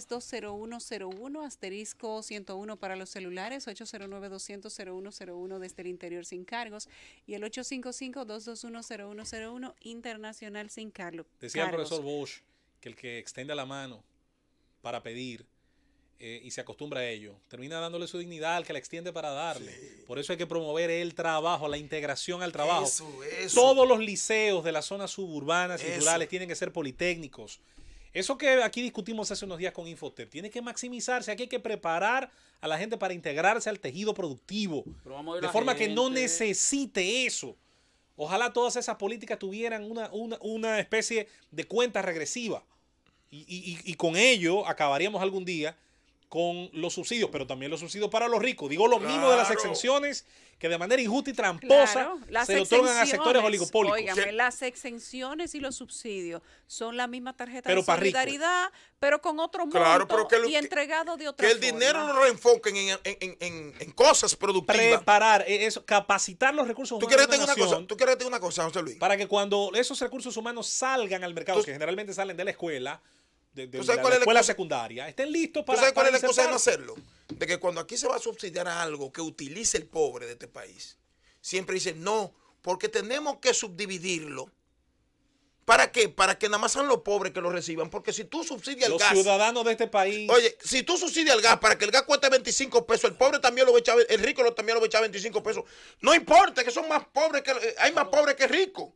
809-732-0101, asterisco 101 para los celulares, 809-200-0101 desde el interior sin cargos y el 855-221-0101 internacional sin cargos. Decía el profesor Bosch que el que extiende la mano para pedir y se acostumbra a ello, termina dándole su dignidad al que la extiende para darle. Por eso hay que promover el trabajo, la integración al trabajo. Eso. Todos los liceos de las zonas suburbanas y Eso. rurales tienen que ser politécnicos. Eso que aquí discutimos hace unos días con Infotep, tiene que maximizarse. Aquí hay que preparar a la gente para integrarse al tejido productivo, Pero vamos a ver de la forma que no gente. necesite eso. Ojalá todas esas políticas tuvieran una especie de cuenta regresiva y con ello acabaríamos algún día con los subsidios, pero también los subsidios para los ricos. Digo lo mismo de las Claro. exenciones que de manera injusta y tramposa Claro, las se le otorgan a sectores exenciones, oligopólicos. óigame, las exenciones y los subsidios son la misma tarjeta Pero de para ricos. solidaridad, pero con otro monto Claro, pero que y entregado de otra que el forma. dinero lo reenfoquen en cosas productivas. Preparar, eso, capacitar los recursos ¿Tú humanos quieres de tener una una cosa? nación ¿Tú quieres tener una cosa, José Luis? para que cuando esos recursos humanos salgan al mercado, Tú- que generalmente salen de la escuela, de ¿Tú sabes la cuál es la escuela cosa? secundaria, estén listos ¿Tú para sabes cuál es la cosa de no insertarse. hacerlo? De que cuando aquí se va a subsidiar a algo que utilice el pobre de este país, siempre dicen no, porque tenemos que subdividirlo. ¿Para qué? Para que nada más sean los pobres que lo reciban. Porque si tú subsidias el Los gas, ciudadanos de este país, oye, si tú subsidias el gas para que el gas cueste 25 pesos, el pobre también lo va a echar, el rico también lo va a echar 25 pesos. No importa que son más pobres, hay más pobres que ricos.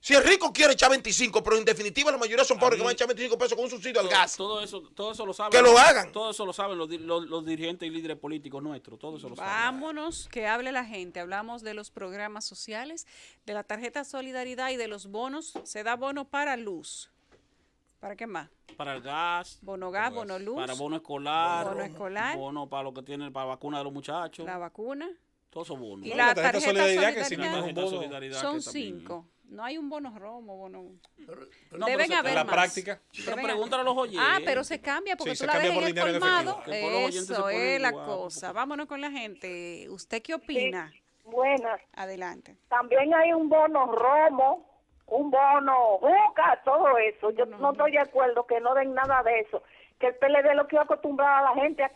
Si el rico quiere echar 25, pero en definitiva la mayoría son pobres que van a echar 25 pesos con un subsidio al gas. Todo eso lo saben. Que lo hagan. Todo eso lo saben los dirigentes y líderes políticos nuestros. Todo eso lo saben. Vámonos, que hable la gente. Hablamos de los programas sociales, de la tarjeta Solidaridad y de los bonos. Se da bono para luz. ¿Para qué más? Para el gas. Bono gas, bono luz. Para bono escolar. Bono escolar. Bono para lo que tienen, para vacuna de los muchachos. La vacuna. Todos esos bonos. Y la tarjeta Solidaridad, que si no es un bono, son 5. No hay un bono romo, bono. No, Deben haber en la más. práctica. Pero pregúntale a los oyentes. Pero se cambia porque Sí, tú se la cambia dejas por en el dinero en colmado. efectivo. Que por los oyentes se Eso ponen es la igual. cosa. Vámonos con la gente. ¿Usted qué opina? Sí, buenas. Adelante. También hay un bono romo, un bono juca, todo eso. Yo no estoy de acuerdo que no den nada de eso. Que el PLD lo que ha acostumbrado a la gente a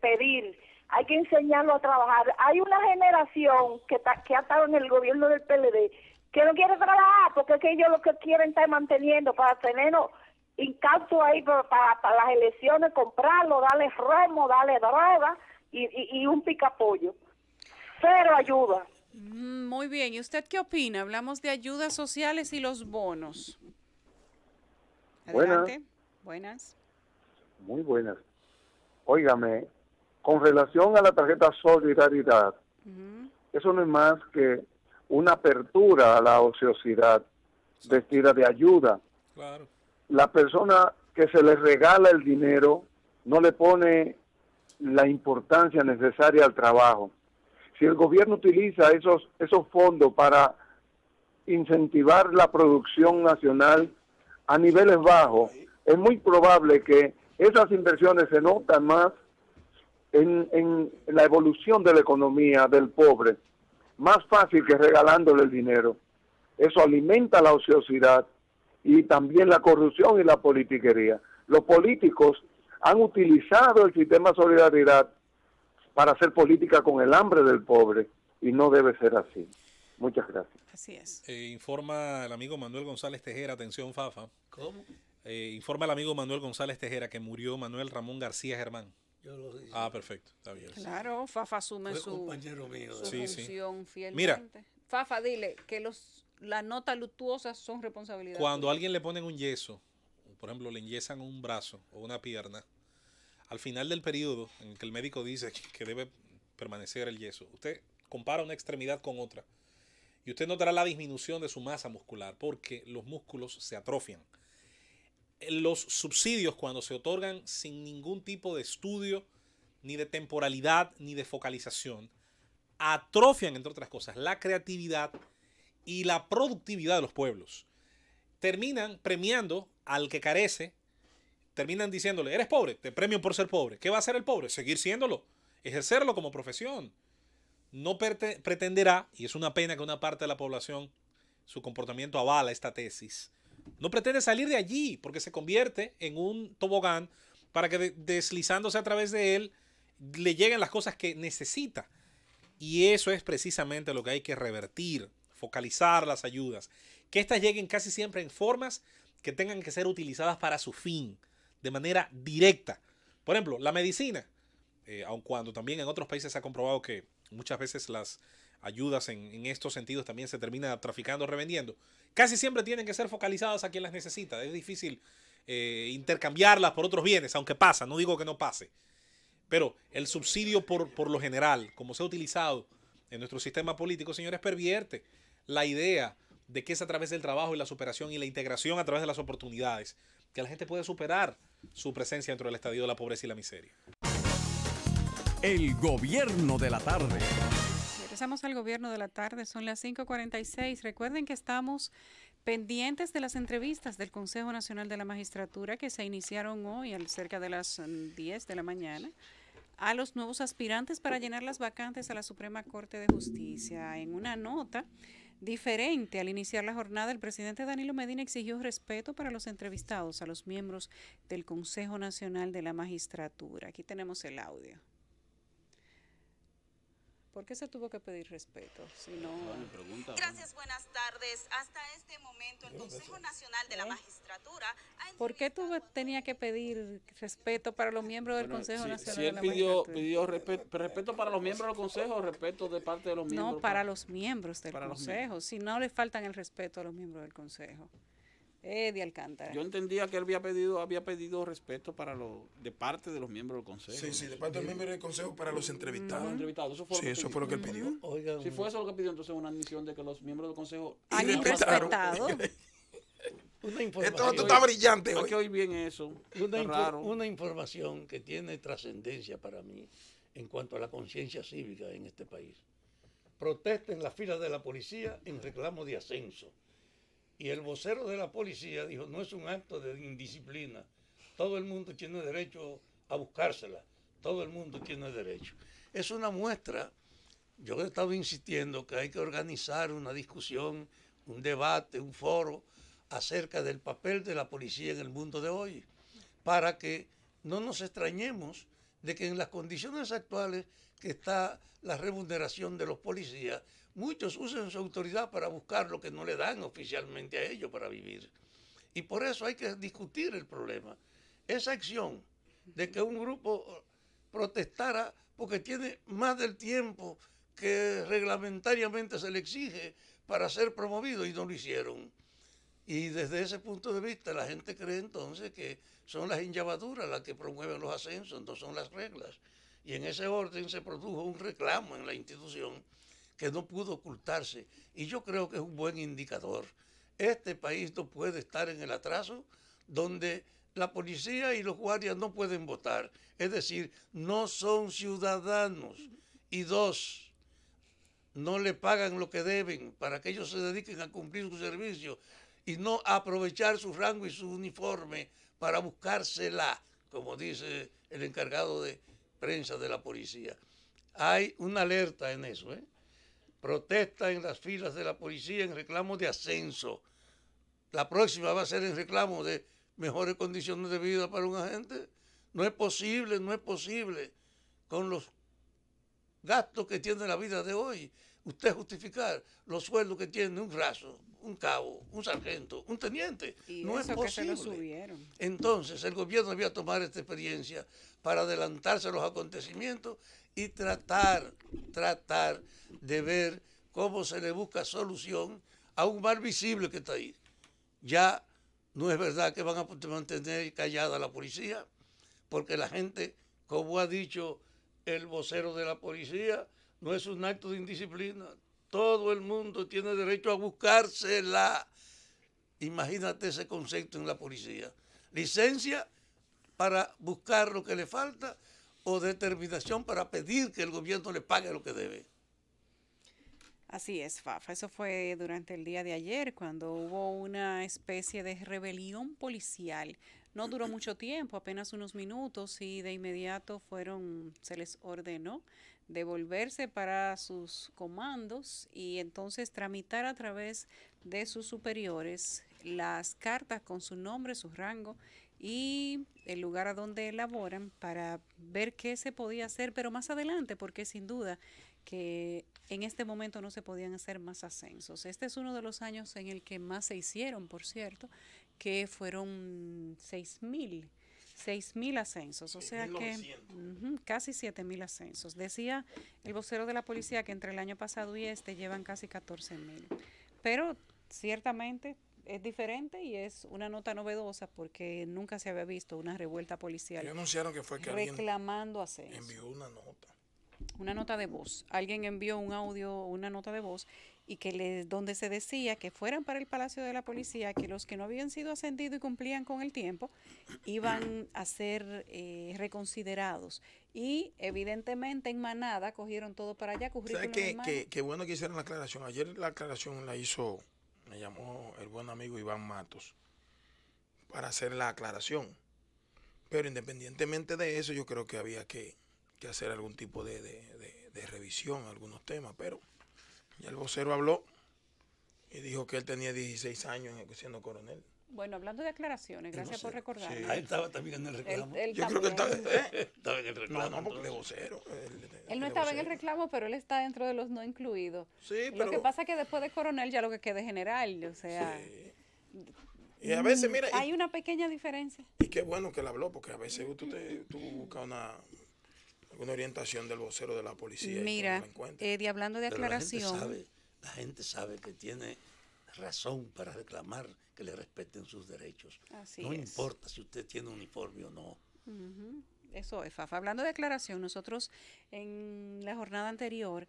pedir. Hay que enseñarlo a trabajar. Hay una generación que ha estado en el gobierno del PLD que no quiere trabajar porque es que ellos lo que quieren estar manteniendo para tenernos incautos ahí para las elecciones, comprarlo, darle romo, darle droga y un picapollo. Cero ayuda. Muy bien. ¿Y usted qué opina? Hablamos de ayudas sociales y los bonos. Adelante. Buenas. Muy buenas. Óigame, con relación a la tarjeta Solidaridad, eso no es más que una apertura a la ociosidad vestida de ayuda. Claro. La persona que se le regala el dinero no le pone la importancia necesaria al trabajo. Si el gobierno utiliza esos fondos para incentivar la producción nacional a niveles bajos, es muy probable que esas inversiones se notan más en la evolución de la economía del pobre, más fácil que regalándole el dinero. Eso alimenta la ociosidad y también la corrupción y la politiquería. Los políticos han utilizado el sistema de solidaridad para hacer política con el hambre del pobre y no debe ser así. Muchas gracias. Así es. Informa el amigo Manuel González Tejera, atención Fafa. ¿Cómo? Informa el amigo Manuel González Tejera que murió Manuel Ramón García Germán. Yo lo dije. Perfecto, está bien. Claro, Fafa asume Fue su compañero mío. función fielmente. Mira. Fafa, dile que las notas luctuosas son responsabilidad. Cuando a alguien le ponen un yeso, por ejemplo, le enyesan un brazo o una pierna, al final del periodo en el que el médico dice que debe permanecer el yeso, usted compara una extremidad con otra y usted notará la disminución de su masa muscular porque los músculos se atrofian. Los subsidios, cuando se otorgan sin ningún tipo de estudio, ni de temporalidad, ni de focalización, atrofian, entre otras cosas, la creatividad y la productividad de los pueblos. Terminan premiando al que carece, terminan diciéndole, eres pobre, te premio por ser pobre. ¿Qué va a hacer el pobre? Seguir siéndolo, ejercerlo como profesión. No pretenderá, y es una pena que una parte de la población, su comportamiento avala esta tesis, no pretende salir de allí porque se convierte en un tobogán para que deslizándose a través de él le lleguen las cosas que necesita. Y eso es precisamente lo que hay que revertir, focalizar las ayudas, que éstas lleguen casi siempre en formas que tengan que ser utilizadas para su fin, de manera directa. Por ejemplo, la medicina, aun cuando también en otros países se ha comprobado que muchas veces las ayudas en estos sentidos también se terminan traficando, revendiendo, casi siempre tienen que ser focalizadas a quien las necesita. Es difícil intercambiarlas por otros bienes, aunque pasa, no digo que no pase. Pero el subsidio por lo general, como se ha utilizado en nuestro sistema político, señores, pervierte la idea de que es a través del trabajo y la superación y la integración a través de las oportunidades que la gente puede superar su presencia dentro del estadio de la pobreza y la miseria. El gobierno de la tarde. Regresamos al gobierno de la tarde, son las 5:46. Recuerden que estamos pendientes de las entrevistas del Consejo Nacional de la Magistratura que se iniciaron hoy a cerca de las 10 de la mañana a los nuevos aspirantes para llenar las vacantes a la Suprema Corte de Justicia. En una nota diferente, al iniciar la jornada, el presidente Danilo Medina exigió respeto para los entrevistados, a los miembros del Consejo Nacional de la Magistratura. Aquí tenemos el audio. ¿Por qué se tuvo que pedir respeto? Si no... Gracias, buenas tardes. Hasta este momento el Consejo Nacional de la Magistratura ha ¿Por qué tenía que pedir respeto para los miembros del Consejo Nacional si de él la pidió Magistratura? respeto para los miembros del Consejo o respeto de parte de los miembros. No, para los miembros del Consejo. Si no le faltan el respeto a los miembros del Consejo. Eddie Alcántara. Yo entendía que él había pedido respeto de parte de los miembros del Consejo. Sí, de parte de los miembros del Consejo para los entrevistados. Eso fue lo que él pidió. Oigan, si fue eso lo que pidió, entonces una admisión de que los miembros del Consejo han respetado. Una información. Esto está brillante hoy. Hay que oír bien eso. Una información que tiene trascendencia para mí en cuanto a la conciencia cívica en este país. Protesta en las filas de la policía en reclamo de ascenso. Y el vocero de la policía dijo, no es un acto de indisciplina. Todo el mundo tiene derecho a buscársela. Todo el mundo tiene derecho. Es una muestra. Yo he estado insistiendo que hay que organizar una discusión, un debate, un foro acerca del papel de la policía en el mundo de hoy, para que no nos extrañemos de que en las condiciones actuales que está la remuneración de los policías, muchos usan su autoridad para buscar lo que no le dan oficialmente a ellos para vivir. Y por eso hay que discutir el problema. Esa acción de que un grupo protestara porque tiene más del tiempo que reglamentariamente se le exige para ser promovido y no lo hicieron. Y desde ese punto de vista la gente cree entonces que son las hinchabaduras las que promueven los ascensos, no son las reglas. Y en ese orden se produjo un reclamo en la institución que no pudo ocultarse. Y yo creo que es un buen indicador. Este país no puede estar en el atraso donde la policía y los guardias no pueden votar. Es decir, no son ciudadanos. Y dos, no le pagan lo que deben para que ellos se dediquen a cumplir su servicio y no a aprovechar su rango y su uniforme para buscársela, como dice el encargado de prensa de la policía. Hay una alerta en eso, Protesta en las filas de la policía en reclamo de ascenso. La próxima va a ser en reclamo de mejores condiciones de vida para un agente. No es posible con los gastos que tiene la vida de hoy, usted justificar los sueldos que tiene un raso, un cabo, un sargento, un teniente. Y no eso es posible. Que se lo subieron. Entonces el gobierno debía tomar esta experiencia para adelantarse a los acontecimientos y tratar de ver cómo se le busca solución a un mal visible que está ahí. Ya no es verdad que van a mantener callada la policía, porque la gente, como ha dicho el vocero de la policía, no es un acto de indisciplina. Todo el mundo tiene derecho a buscársela. Imagínate ese concepto en la policía. Licencia para buscar lo que le falta o determinación para pedir que el gobierno le pague lo que debe. Así es, Fafa. Eso fue durante el día de ayer, cuando hubo una especie de rebelión policial. No duró mucho tiempo, apenas unos minutos, y de inmediato se les ordenó devolverse para sus comandos y entonces tramitar a través de sus superiores las cartas con su nombre, su rango y el lugar a donde elaboran para ver qué se podía hacer, pero más adelante, porque sin duda que en este momento no se podían hacer más ascensos. Este es uno de los años en el que más se hicieron, por cierto, que fueron 6,000 ascensos, o sea que casi 7,000 ascensos. Decía el vocero de la policía que entre el año pasado y llevan casi 14,000. Pero ciertamente es diferente y es una nota novedosa porque nunca se había visto una revuelta policial. Y anunciaron que fue que reclamando ascensos. Envió una nota de voz. Alguien envió un audio, una nota de voz, y donde se decía que fueran para el Palacio de la Policía, que los que no habían sido ascendidos y cumplían con el tiempo iban a ser reconsiderados. Y evidentemente en manada cogieron todo para allá. ¿Sabes qué bueno que hicieron la aclaración? Ayer la aclaración me llamó el buen amigo Iván Matos para hacer la aclaración. Pero independientemente de eso, yo creo que había que hacer algún tipo de revisión a algunos temas, pero ya el vocero habló y dijo que él tenía 16 años siendo coronel. Bueno, hablando de aclaraciones, gracias por recordar. Sí. Él estaba también en el reclamo. Yo creo que estaba en el reclamo. No, porque de vocero. Él no estaba en el reclamo, pero él está dentro de los no incluidos. Sí, Lo que pasa es que después de coronel ya lo que queda es general, o sea... Sí. Y a veces, mira... Hay una pequeña diferencia. Y qué bueno que él habló, porque a veces tú buscas alguna orientación del vocero de la policía. Mira, Eddie, hablando de aclaración... La gente sabe que tiene razón para reclamar que le respeten sus derechos. No importa si usted tiene uniforme o no. Eso es, Fafa. Hablando de aclaración, nosotros en la jornada anterior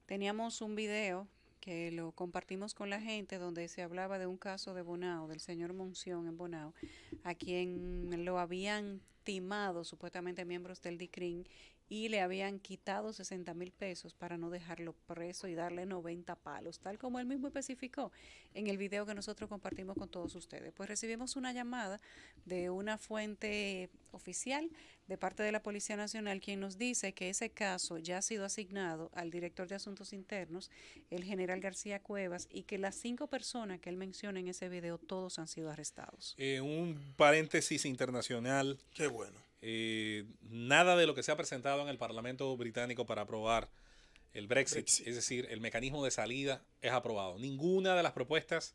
teníamos un video que lo compartimos con la gente donde se hablaba de un caso de Bonao, del señor Monción en Bonao, a quien lo habían timado supuestamente miembros del DICRIN y le habían quitado 60,000 pesos para no dejarlo preso y darle 90 palos, tal como él mismo especificó en el video que nosotros compartimos con todos ustedes. Pues recibimos una llamada de una fuente oficial de parte de la Policía Nacional, quien nos dice que ese caso ya ha sido asignado al director de Asuntos Internos, el general García Cuevas, y que las 5 personas que él menciona en ese video, todos han sido arrestados. Un paréntesis internacional. Qué bueno. Nada de lo que se ha presentado en el Parlamento británico para aprobar el Brexit, es decir, el mecanismo de salida, es aprobado. Ninguna de las propuestas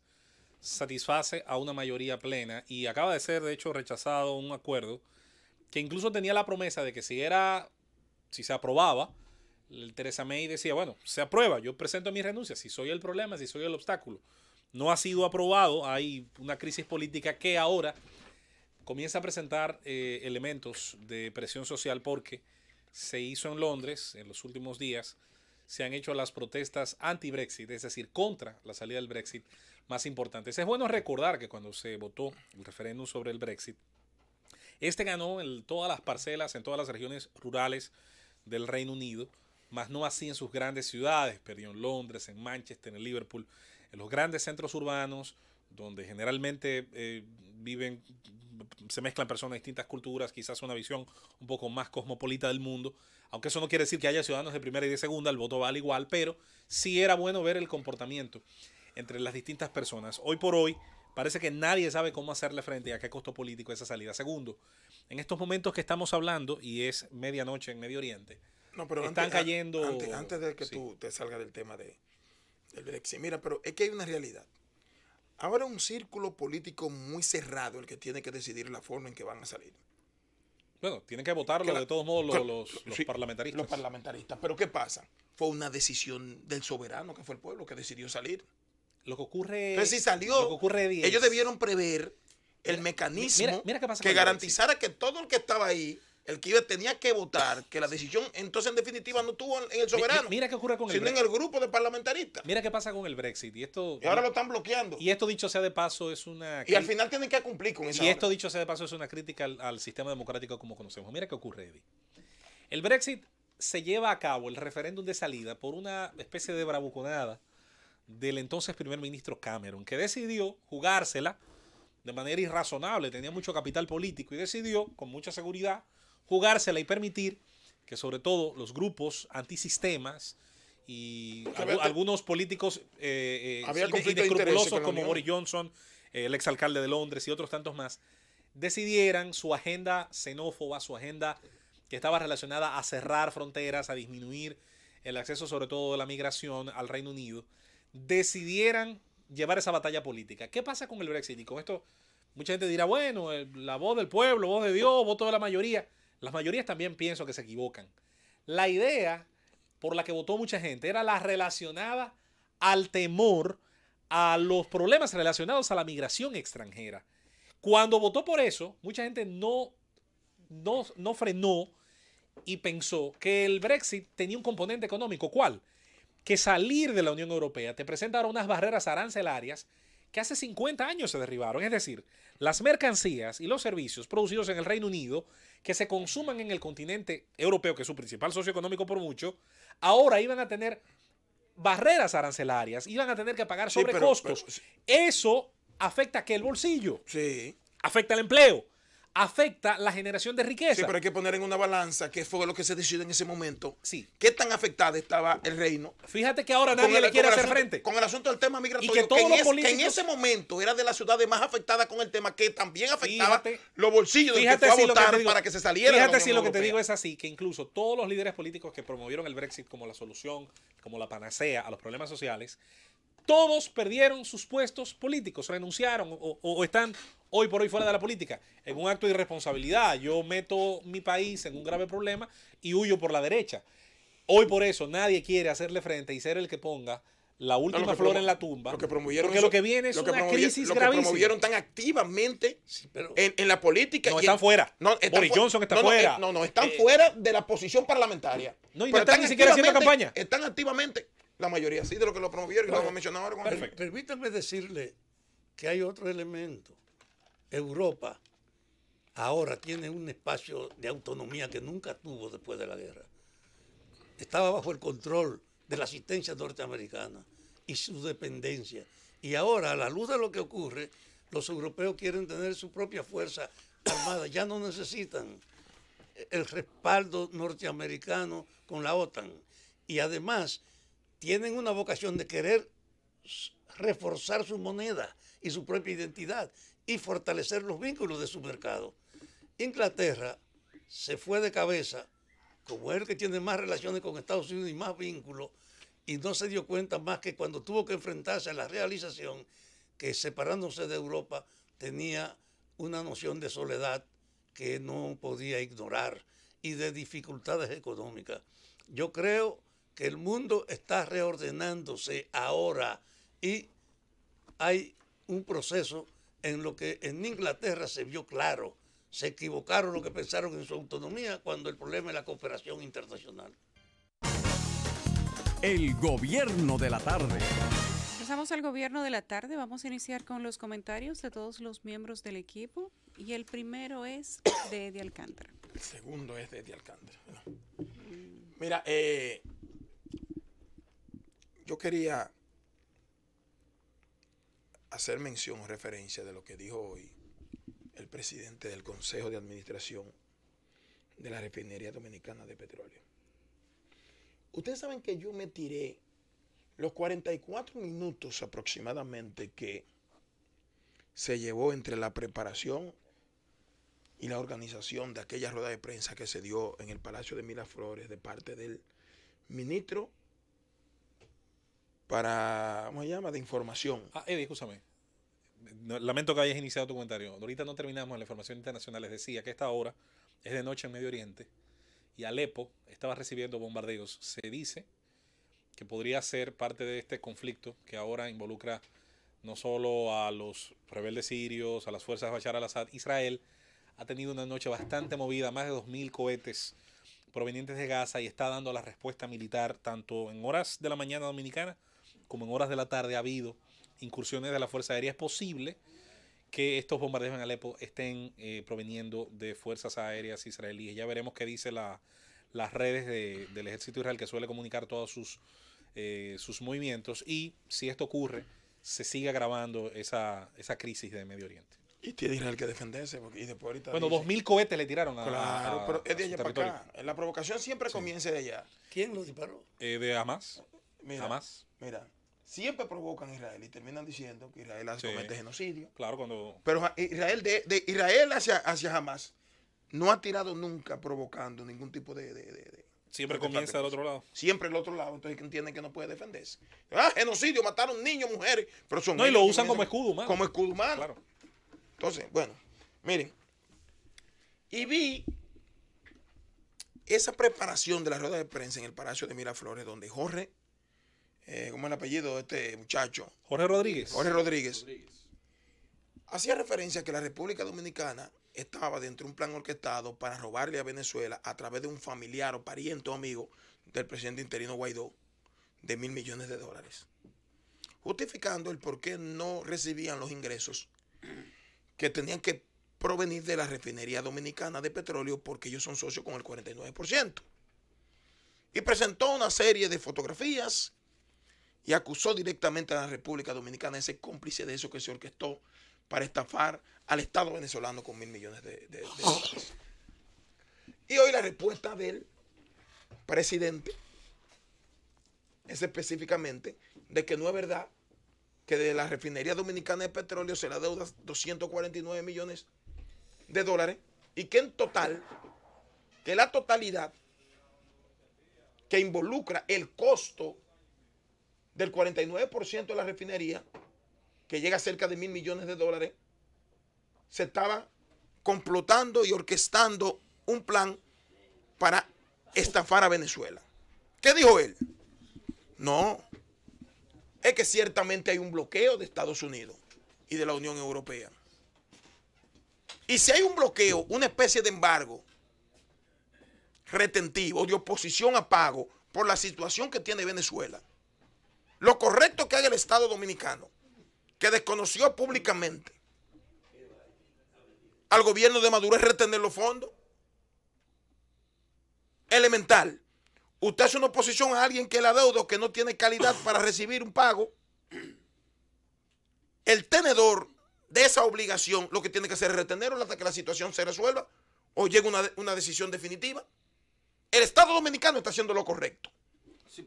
satisface a una mayoría plena y acaba de ser, de hecho, rechazado un acuerdo que incluso tenía la promesa de que si se aprobaba, Theresa May decía, bueno, se aprueba, yo presento mi renuncia, si soy el problema, si soy el obstáculo. No ha sido aprobado, hay una crisis política que ahora comienza a presentar elementos de presión social porque se hizo en Londres en los últimos días, se han hecho las protestas anti-Brexit, es decir, contra la salida del Brexit más importantes. Es bueno recordar que cuando se votó el referéndum sobre el Brexit, ganó en todas las parcelas, en todas las regiones rurales del Reino Unido, más no así en sus grandes ciudades, perdió en Londres, en Manchester, en Liverpool, en los grandes centros urbanos, donde generalmente se mezclan personas de distintas culturas, quizás una visión un poco más cosmopolita del mundo, aunque eso no quiere decir que haya ciudadanos de primera y de segunda, el voto vale igual, pero sí era bueno ver el comportamiento entre las distintas personas. Hoy por hoy parece que nadie sabe cómo hacerle frente y a qué costo político esa salida. Segundo, en estos momentos que estamos hablando, y es medianoche en Medio Oriente, están cayendo... Antes de que tú te salgas del tema del Brexit, mira, pero es que hay una realidad. Ahora es un círculo político muy cerrado el que tiene que decidir la forma en que van a salir. Bueno, tienen que votarlo de todos modos los parlamentaristas. Los parlamentaristas. Pero ¿qué pasa? Fue una decisión del soberano, que fue el pueblo, que decidió salir. Lo que ocurre... Entonces, si salió, ellos debieron prever el mecanismo mira qué pasa que garantizara que todo el que estaba ahí, el que tenía que votar, que la decisión entonces en definitiva no estuvo en el soberano, mira qué ocurre con sino en el grupo de parlamentaristas. Mira qué pasa con el Brexit. Y ahora lo están bloqueando. Y esto, dicho sea de paso, es una... Y al final tienen que cumplir con esa Y esto, dicho sea de paso, es una crítica al sistema democrático como conocemos. Mira qué ocurre, Eddie. El Brexit se lleva a cabo, el referéndum de salida, por una especie de bravuconada del entonces primer ministro Cameron, que decidió jugársela de manera irrazonable, tenía mucho capital político y decidió, con mucha seguridad, jugársela y permitir que sobre todo los grupos antisistemas y algunos políticos inescrupulosos como Boris Johnson, el exalcalde de Londres y otros tantos más, decidieran su agenda xenófoba, su agenda que estaba relacionada a cerrar fronteras, a disminuir el acceso sobre todo de la migración al Reino Unido, decidieran llevar esa batalla política. ¿Qué pasa con el Brexit? Y con esto mucha gente dirá, bueno, la voz del pueblo, voz de Dios, voto de la mayoría. Las mayorías también pienso que se equivocan. La idea por la que votó mucha gente era la relacionada al temor a los problemas relacionados a la migración extranjera. Cuando votó por eso, mucha gente no frenó y pensó que el Brexit tenía un componente económico. ¿Cuál? Que salir de la Unión Europea te presenta ahora unas barreras arancelarias que hace 50 años se derribaron. Es decir, las mercancías y los servicios producidos en el Reino Unido que se consuman en el continente europeo, que es su principal socio económico por mucho, ahora iban a tener barreras arancelarias, iban a tener que pagar sobrecostos. Eso afecta a qué el bolsillo, afecta al empleo, afecta la generación de riqueza. Sí, pero hay que poner en una balanza qué fue lo que se decidió en ese momento. Sí. ¿Qué tan afectada estaba el reino? Fíjate que ahora nadie le quiere hacer frente. Con el asunto del tema migratorio, Y que todos los políticos, que en ese momento era de las ciudades más afectadas con el tema, que también afectaba los bolsillos del que Fíjate fue a si lo que votar te digo, para que se saliera fíjate de la si Unión lo que te Europea. digo es así, que incluso todos los líderes políticos que promovieron el Brexit como la solución, como la panacea a los problemas sociales, todos perdieron sus puestos políticos, renunciaron o están hoy por hoy fuera de la política. En un acto de irresponsabilidad, yo meto mi país en un grave problema y huyo por la derecha. Hoy por eso nadie quiere hacerle frente y ser el que ponga la última flor en la tumba. Porque lo que viene es una crisis gravísima. Lo que promovieron tan activamente en la política. No, están fuera. Boris Johnson está fuera. No, están fuera de la posición parlamentaria. No, y no están ni siquiera haciendo campaña. Están activamente, la mayoría sí, de lo que lo promovieron y lo hemos mencionado ahora. Perfecto. Permítanme decirle que hay otro elemento. Europa ahora tiene un espacio de autonomía que nunca tuvo después de la guerra. Estaba bajo el control de la asistencia norteamericana y su dependencia. Y ahora, a la luz de lo que ocurre, los europeos quieren tener su propia fuerza armada. Ya no necesitan el respaldo norteamericano con la OTAN. Y además, tienen una vocación de querer reforzar su moneda y su propia identidad y fortalecer los vínculos de su mercado. Inglaterra se fue de cabeza, como es el que tiene más relaciones con Estados Unidos y más vínculos, y no se dio cuenta más que cuando tuvo que enfrentarse a la realización que separándose de Europa tenía una noción de soledad que no podía ignorar y de dificultades económicas. Yo creo que el mundo está reordenándose ahora y hay un proceso en lo que en Inglaterra se vio claro. Se equivocaron lo que pensaron en su autonomía cuando el problema es la cooperación internacional. El gobierno de la tarde. Pasamos al gobierno de la tarde. Vamos a iniciar con los comentarios de todos los miembros del equipo. Y el primero es de Eddie Alcántara. El segundo es de Eddie Alcántara. Mira, yo quería hacer mención o referencia de lo que dijo hoy el presidente del Consejo de Administración de la Refinería Dominicana de Petróleo. Ustedes saben que yo me tiré los 44 minutos aproximadamente que se llevó entre la preparación y la organización de aquella rueda de prensa que se dio en el Palacio de Miraflores de parte del ministro ¿cómo se llama? De información. Eddie, escúchame. Lamento que hayas iniciado tu comentario. Ahorita no terminamos la información internacional. Les decía que esta hora es de noche en Medio Oriente y Alepo estaba recibiendo bombardeos. Se dice que podría ser parte de este conflicto que ahora involucra no solo a los rebeldes sirios, a las fuerzas de Bashar al-Assad. Israel ha tenido una noche bastante movida, más de 2.000 cohetes provenientes de Gaza y está dando la respuesta militar tanto en horas de la mañana dominicana como en horas de la tarde. Ha habido incursiones de la Fuerza Aérea. Es posible que estos bombardeos en Alepo estén proveniendo de fuerzas aéreas israelíes. Ya veremos qué dice las redes del ejército de Israel, que suele comunicar todos sus movimientos, y si esto ocurre, se sigue agravando esa crisis de Medio Oriente. Y tiene Israel que defenderse. Y después ahorita bueno, 2.000 cohetes le tiraron claro, pero es de allá para acá. La provocación siempre comienza de allá. ¿Quién lo disparó? De Hamas. Mira, siempre provocan a Israel y terminan diciendo que Israel comete genocidio. Claro, cuando... Pero Israel, de Israel hacia Hamas, no ha tirado nunca provocando ningún tipo de siempre comienza del otro lado. Siempre el otro lado, entonces entienden que no puede defenderse. Genocidio, mataron niños, mujeres, pero son... No, y lo usan como escudo humano. Como escudo humano. Claro. Entonces, bueno, miren, y vi esa preparación de la rueda de prensa en el Palacio de Miraflores, donde Jorge, ¿cómo es el apellido de este muchacho? Jorge Rodríguez. Hacía referencia a que la República Dominicana estaba dentro de un plan orquestado para robarle a Venezuela a través de un familiar o pariente o amigo del presidente interino Guaidó de $1.000 millones, justificando el por qué no recibían los ingresos que tenían que provenir de la refinería dominicana de petróleo porque ellos son socios con el 49%. Y presentó una serie de fotografías y acusó directamente a la República Dominicana de ser cómplice de eso que se orquestó para estafar al Estado venezolano con 1.000 millones de dólares. Y hoy la respuesta del presidente es específicamente de que no es verdad que de la refinería dominicana de petróleo se le adeuda 249 millones de dólares y que en total, que la totalidad que involucra el costo del 49% de la refinería, que llega a cerca de 1.000 millones de dólares, se estaba complotando y orquestando un plan para estafar a Venezuela. ¿Qué dijo él? No, es que ciertamente hay un bloqueo de Estados Unidos y de la Unión Europea. Y si hay un bloqueo, una especie de embargo retentivo, de oposición a pago por la situación que tiene Venezuela, lo correcto que haga el Estado Dominicano, que desconoció públicamente al gobierno de Maduro, es retener los fondos. Elemental. Usted hace una oposición a alguien que la deuda, que no tiene calidad para recibir un pago. El tenedor de esa obligación lo que tiene que hacer es retenerlo hasta que la situación se resuelva o llegue una decisión definitiva. El Estado Dominicano está haciendo lo correcto. Sí,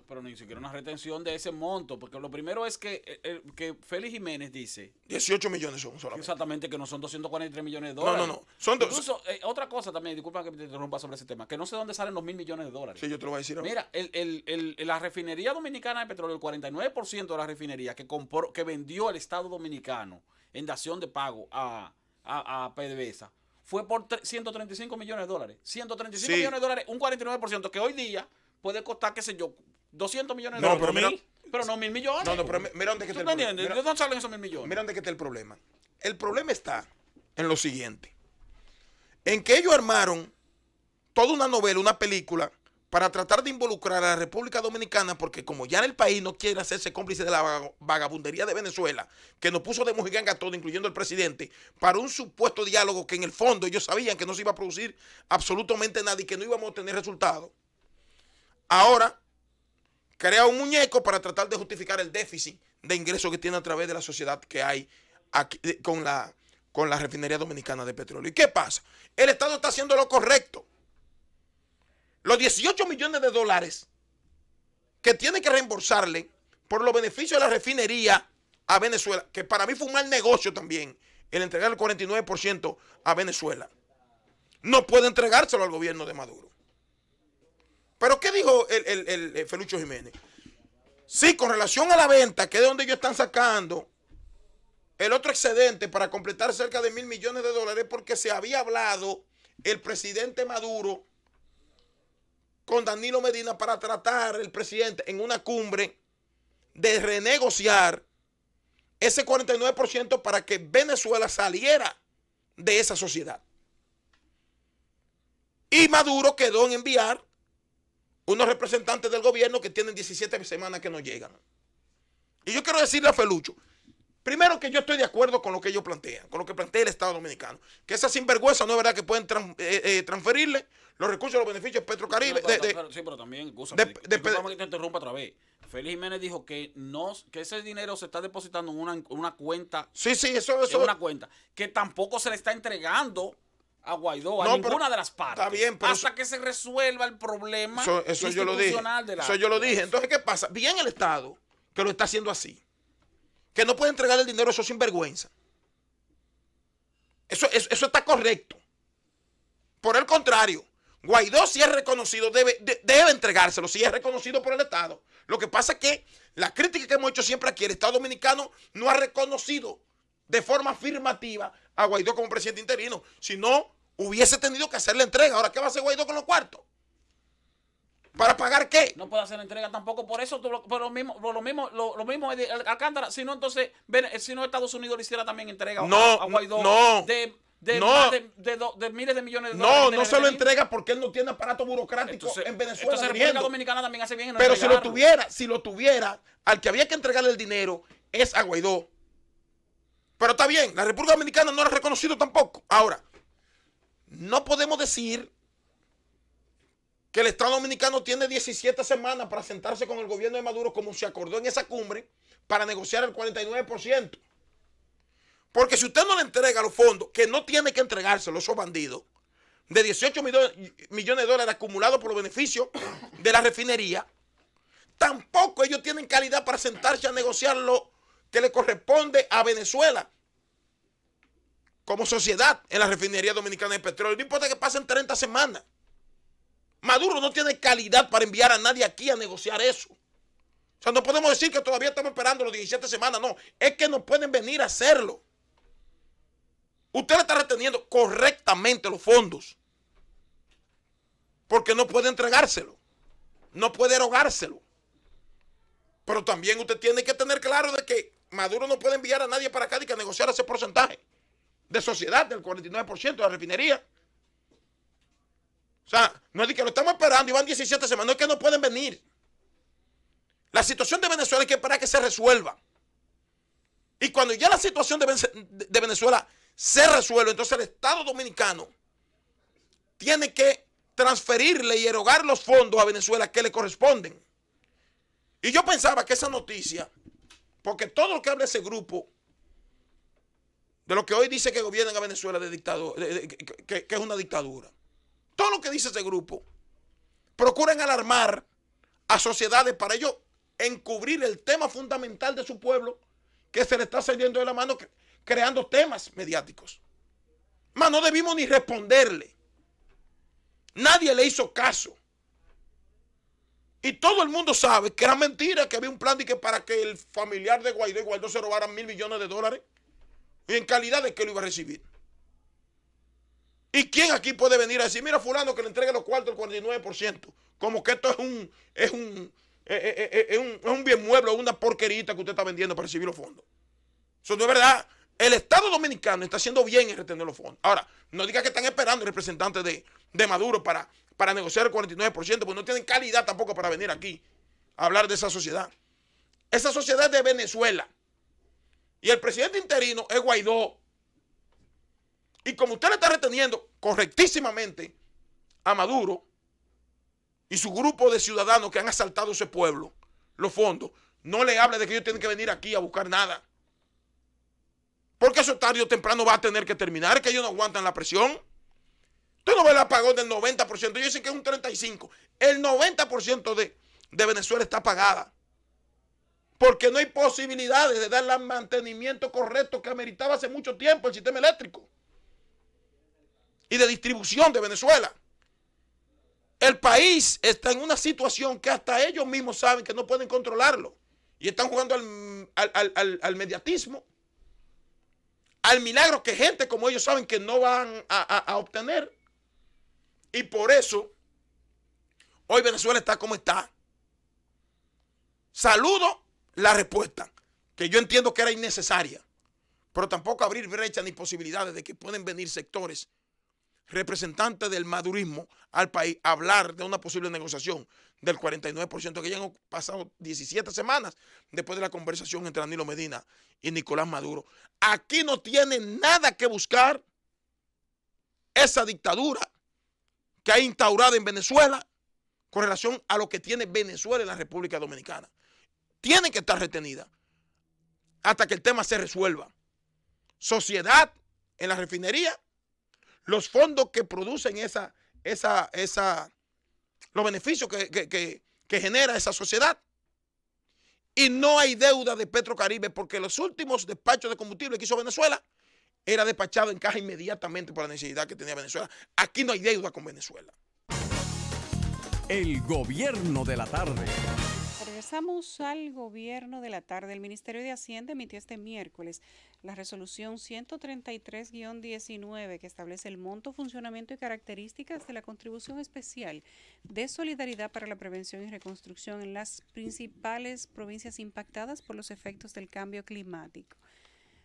pero ni siquiera una retención de ese monto, porque lo primero es que Félix Jiménez dice 18 millones son solamente. Exactamente, que no son 243 millones de dólares. No. Incluso, otra cosa también, disculpa que te interrumpa sobre ese tema, que no sé dónde salen los 1.000 millones de dólares. Sí, yo te lo voy a decir ahora. Mira, la refinería dominicana de petróleo, el 49% de la refinería que vendió el Estado Dominicano en dación de pago a PDVSA fue por 135 millones de dólares. 135 millones de dólares, un 49%, que hoy día puede costar, qué sé yo, 200 millones de dólares. Pero no 1.000 millones. No, pero mira dónde que está el problema. ¿De dónde salen esos 1.000 millones? Mira dónde que está el problema. El problema está en lo siguiente. En que ellos armaron toda una novela, una película, para tratar de involucrar a la República Dominicana, porque como ya en el país no quiere hacerse cómplice de la vagabundería de Venezuela, que nos puso de mojiganga a todo, incluyendo el presidente, para un supuesto diálogo que en el fondo ellos sabían que no se iba a producir absolutamente nada y que no íbamos a tener resultados. Ahora crea un muñeco para tratar de justificar el déficit de ingresos que tiene a través de la sociedad que hay aquí, con la refinería dominicana de petróleo. ¿Y qué pasa? El Estado está haciendo lo correcto. Los 18 millones de dólares que tiene que reembolsarle por los beneficios de la refinería a Venezuela, que para mí fue un mal negocio también, el entregar el 49% a Venezuela, no puede entregárselo al gobierno de Maduro. Pero ¿qué dijo el Felucho Jiménez? Sí, con relación a la venta, que es de donde ellos están sacando el otro excedente para completar cerca de 1.000 millones de dólares, porque se había hablado el presidente Maduro con Danilo Medina para tratar el presidente en una cumbre de renegociar ese 49% para que Venezuela saliera de esa sociedad. Y Maduro quedó en enviar unos representantes del gobierno que tienen 17 semanas que no llegan. Y yo quiero decirle a Felucho, primero, que yo estoy de acuerdo con lo que ellos plantean, con lo que plantea el Estado Dominicano, que esa sinvergüenza no es verdad que pueden transferirle los recursos, los beneficios de Petrocaribe. Sí, pero también, discúlpame que te interrumpa otra vez. Félix Jiménez dijo que ese dinero se está depositando en una cuenta. Sí, eso. En una cuenta que tampoco se le está entregando a Guaidó, a ninguna de las partes. Está bien, pero hasta que se resuelva el problema eso yo lo dije. Eso yo lo dije. Entonces, ¿qué pasa? Bien el Estado que lo está haciendo así, que no puede entregar el dinero a esos sinvergüenza. Eso está correcto. Por el contrario, Guaidó, si es reconocido, debe entregárselo, si es reconocido por el Estado. Lo que pasa es que la crítica que hemos hecho siempre aquí, el Estado Dominicano no ha reconocido de forma afirmativa a Guaidó como presidente interino. Si no, hubiese tenido que hacerle entrega. Ahora, ¿qué va a hacer Guaidó con los cuartos? ¿Para pagar qué? No puede hacer entrega tampoco. Por eso, por lo mismo Alcántara. Si no, entonces, si no, Estados Unidos le hiciera también entrega a Guaidó de miles de millones de dólares. No se lo entrega porque él no tiene aparato burocrático en Venezuela. Entonces, República Dominicana también hace bien en no Pero si lo tuviera, al que había que entregarle el dinero es a Guaidó. Pero está bien, la República Dominicana no lo ha reconocido tampoco. Ahora, no podemos decir que el Estado Dominicano tiene 17 semanas para sentarse con el gobierno de Maduro, como se acordó en esa cumbre, para negociar el 49%. Porque si usted no le entrega los fondos, que no tiene que entregárselos esos bandidos, de 18 millones de dólares acumulados por los beneficios de la refinería, tampoco ellos tienen calidad para sentarse a negociar lo que le corresponde a Venezuela como sociedad en la refinería dominicana de petróleo. No importa que pasen 30 semanas. Maduro no tiene calidad para enviar a nadie aquí a negociar eso. O sea, no podemos decir que todavía estamos esperando los 17 semanas. No, es que no pueden venir a hacerlo. Usted le está reteniendo correctamente los fondos. Porque no puede entregárselo. No puede erogárselo. Pero también usted tiene que tener claro de que Maduro no puede enviar a nadie para acá y que negociar ese porcentaje de sociedad del 49% de la refinería. O sea, no es de que lo estamos esperando y van 17 semanas, no es que no pueden venir. La situación de Venezuela hay que esperar que se resuelva. Y cuando ya la situación de Venezuela se resuelve, entonces el Estado Dominicano tiene que transferirle y erogar los fondos a Venezuela que le corresponden. Y yo pensaba que esa noticia, porque todo lo que habla ese grupo, de lo que hoy dice que gobiernan a Venezuela de dictador, que es una dictadura, todo lo que dice ese grupo, procuran alarmar a sociedades para ellos encubrir el tema fundamental de su pueblo, que se le está saliendo de la mano, creando temas mediáticos. Mas no debimos ni responderle. Nadie le hizo caso. Y todo el mundo sabe que era mentira, que había un plan de que para que el familiar de Guaidó se robaran $1.000 millones de dólares. ¿Y en calidad de qué lo iba a recibir? ¿Y quién aquí puede venir a decir, mira fulano que le entregue los cuartos el 49%? Como que esto es un bien mueble o una porquerita que usted está vendiendo para recibir los fondos. Eso no es verdad. El Estado Dominicano está haciendo bien en retener los fondos. Ahora, no diga que están esperando el representante de Maduro para negociar el 49%, porque no tienen calidad tampoco para venir aquí a hablar de esa sociedad. Esa sociedad es de Venezuela. Y el presidente interino es Guaidó. Y como usted le está reteniendo correctísimamente a Maduro y su grupo de ciudadanos que han asaltado ese pueblo, los fondos, no le hable de que ellos tienen que venir aquí a buscar nada. Porque eso tarde o temprano va a tener que terminar, que ellos no aguantan la presión. Usted no ve el apagón del 90%, ellos dicen que es un 35%. El 90% de Venezuela está apagada. Porque no hay posibilidades de darle el mantenimiento correcto que ameritaba hace mucho tiempo el sistema eléctrico y de distribución de Venezuela. El país está en una situación que hasta ellos mismos saben que no pueden controlarlo. Y están jugando al mediatismo, al milagro que gente como ellos saben que no van a obtener. Y por eso, hoy Venezuela está como está. Saludo la respuesta, que yo entiendo que era innecesaria, pero tampoco abrir brechas ni posibilidades de que pueden venir sectores representantes del madurismo al país a hablar de una posible negociación del 49%, que ya han pasado 17 semanas después de la conversación entre Danilo Medina y Nicolás Maduro. Aquí no tiene nada que buscar esa dictadura que ha instaurado en Venezuela con relación a lo que tiene Venezuela en la República Dominicana. Tiene que estar retenida hasta que el tema se resuelva. Sociedad en la refinería, los fondos que producen los beneficios que genera esa sociedad. Y no hay deuda de Petrocaribe porque los últimos despachos de combustible que hizo Venezuela era despachado en caja inmediatamente por la necesidad que tenía Venezuela. Aquí no hay deuda con Venezuela. El gobierno de la tarde. Regresamos al gobierno de la tarde. El Ministerio de Hacienda emitió este miércoles la resolución 133-19 que establece el monto, funcionamiento y características de la contribución especial de solidaridad para la prevención y reconstrucción en las principales provincias impactadas por los efectos del cambio climático.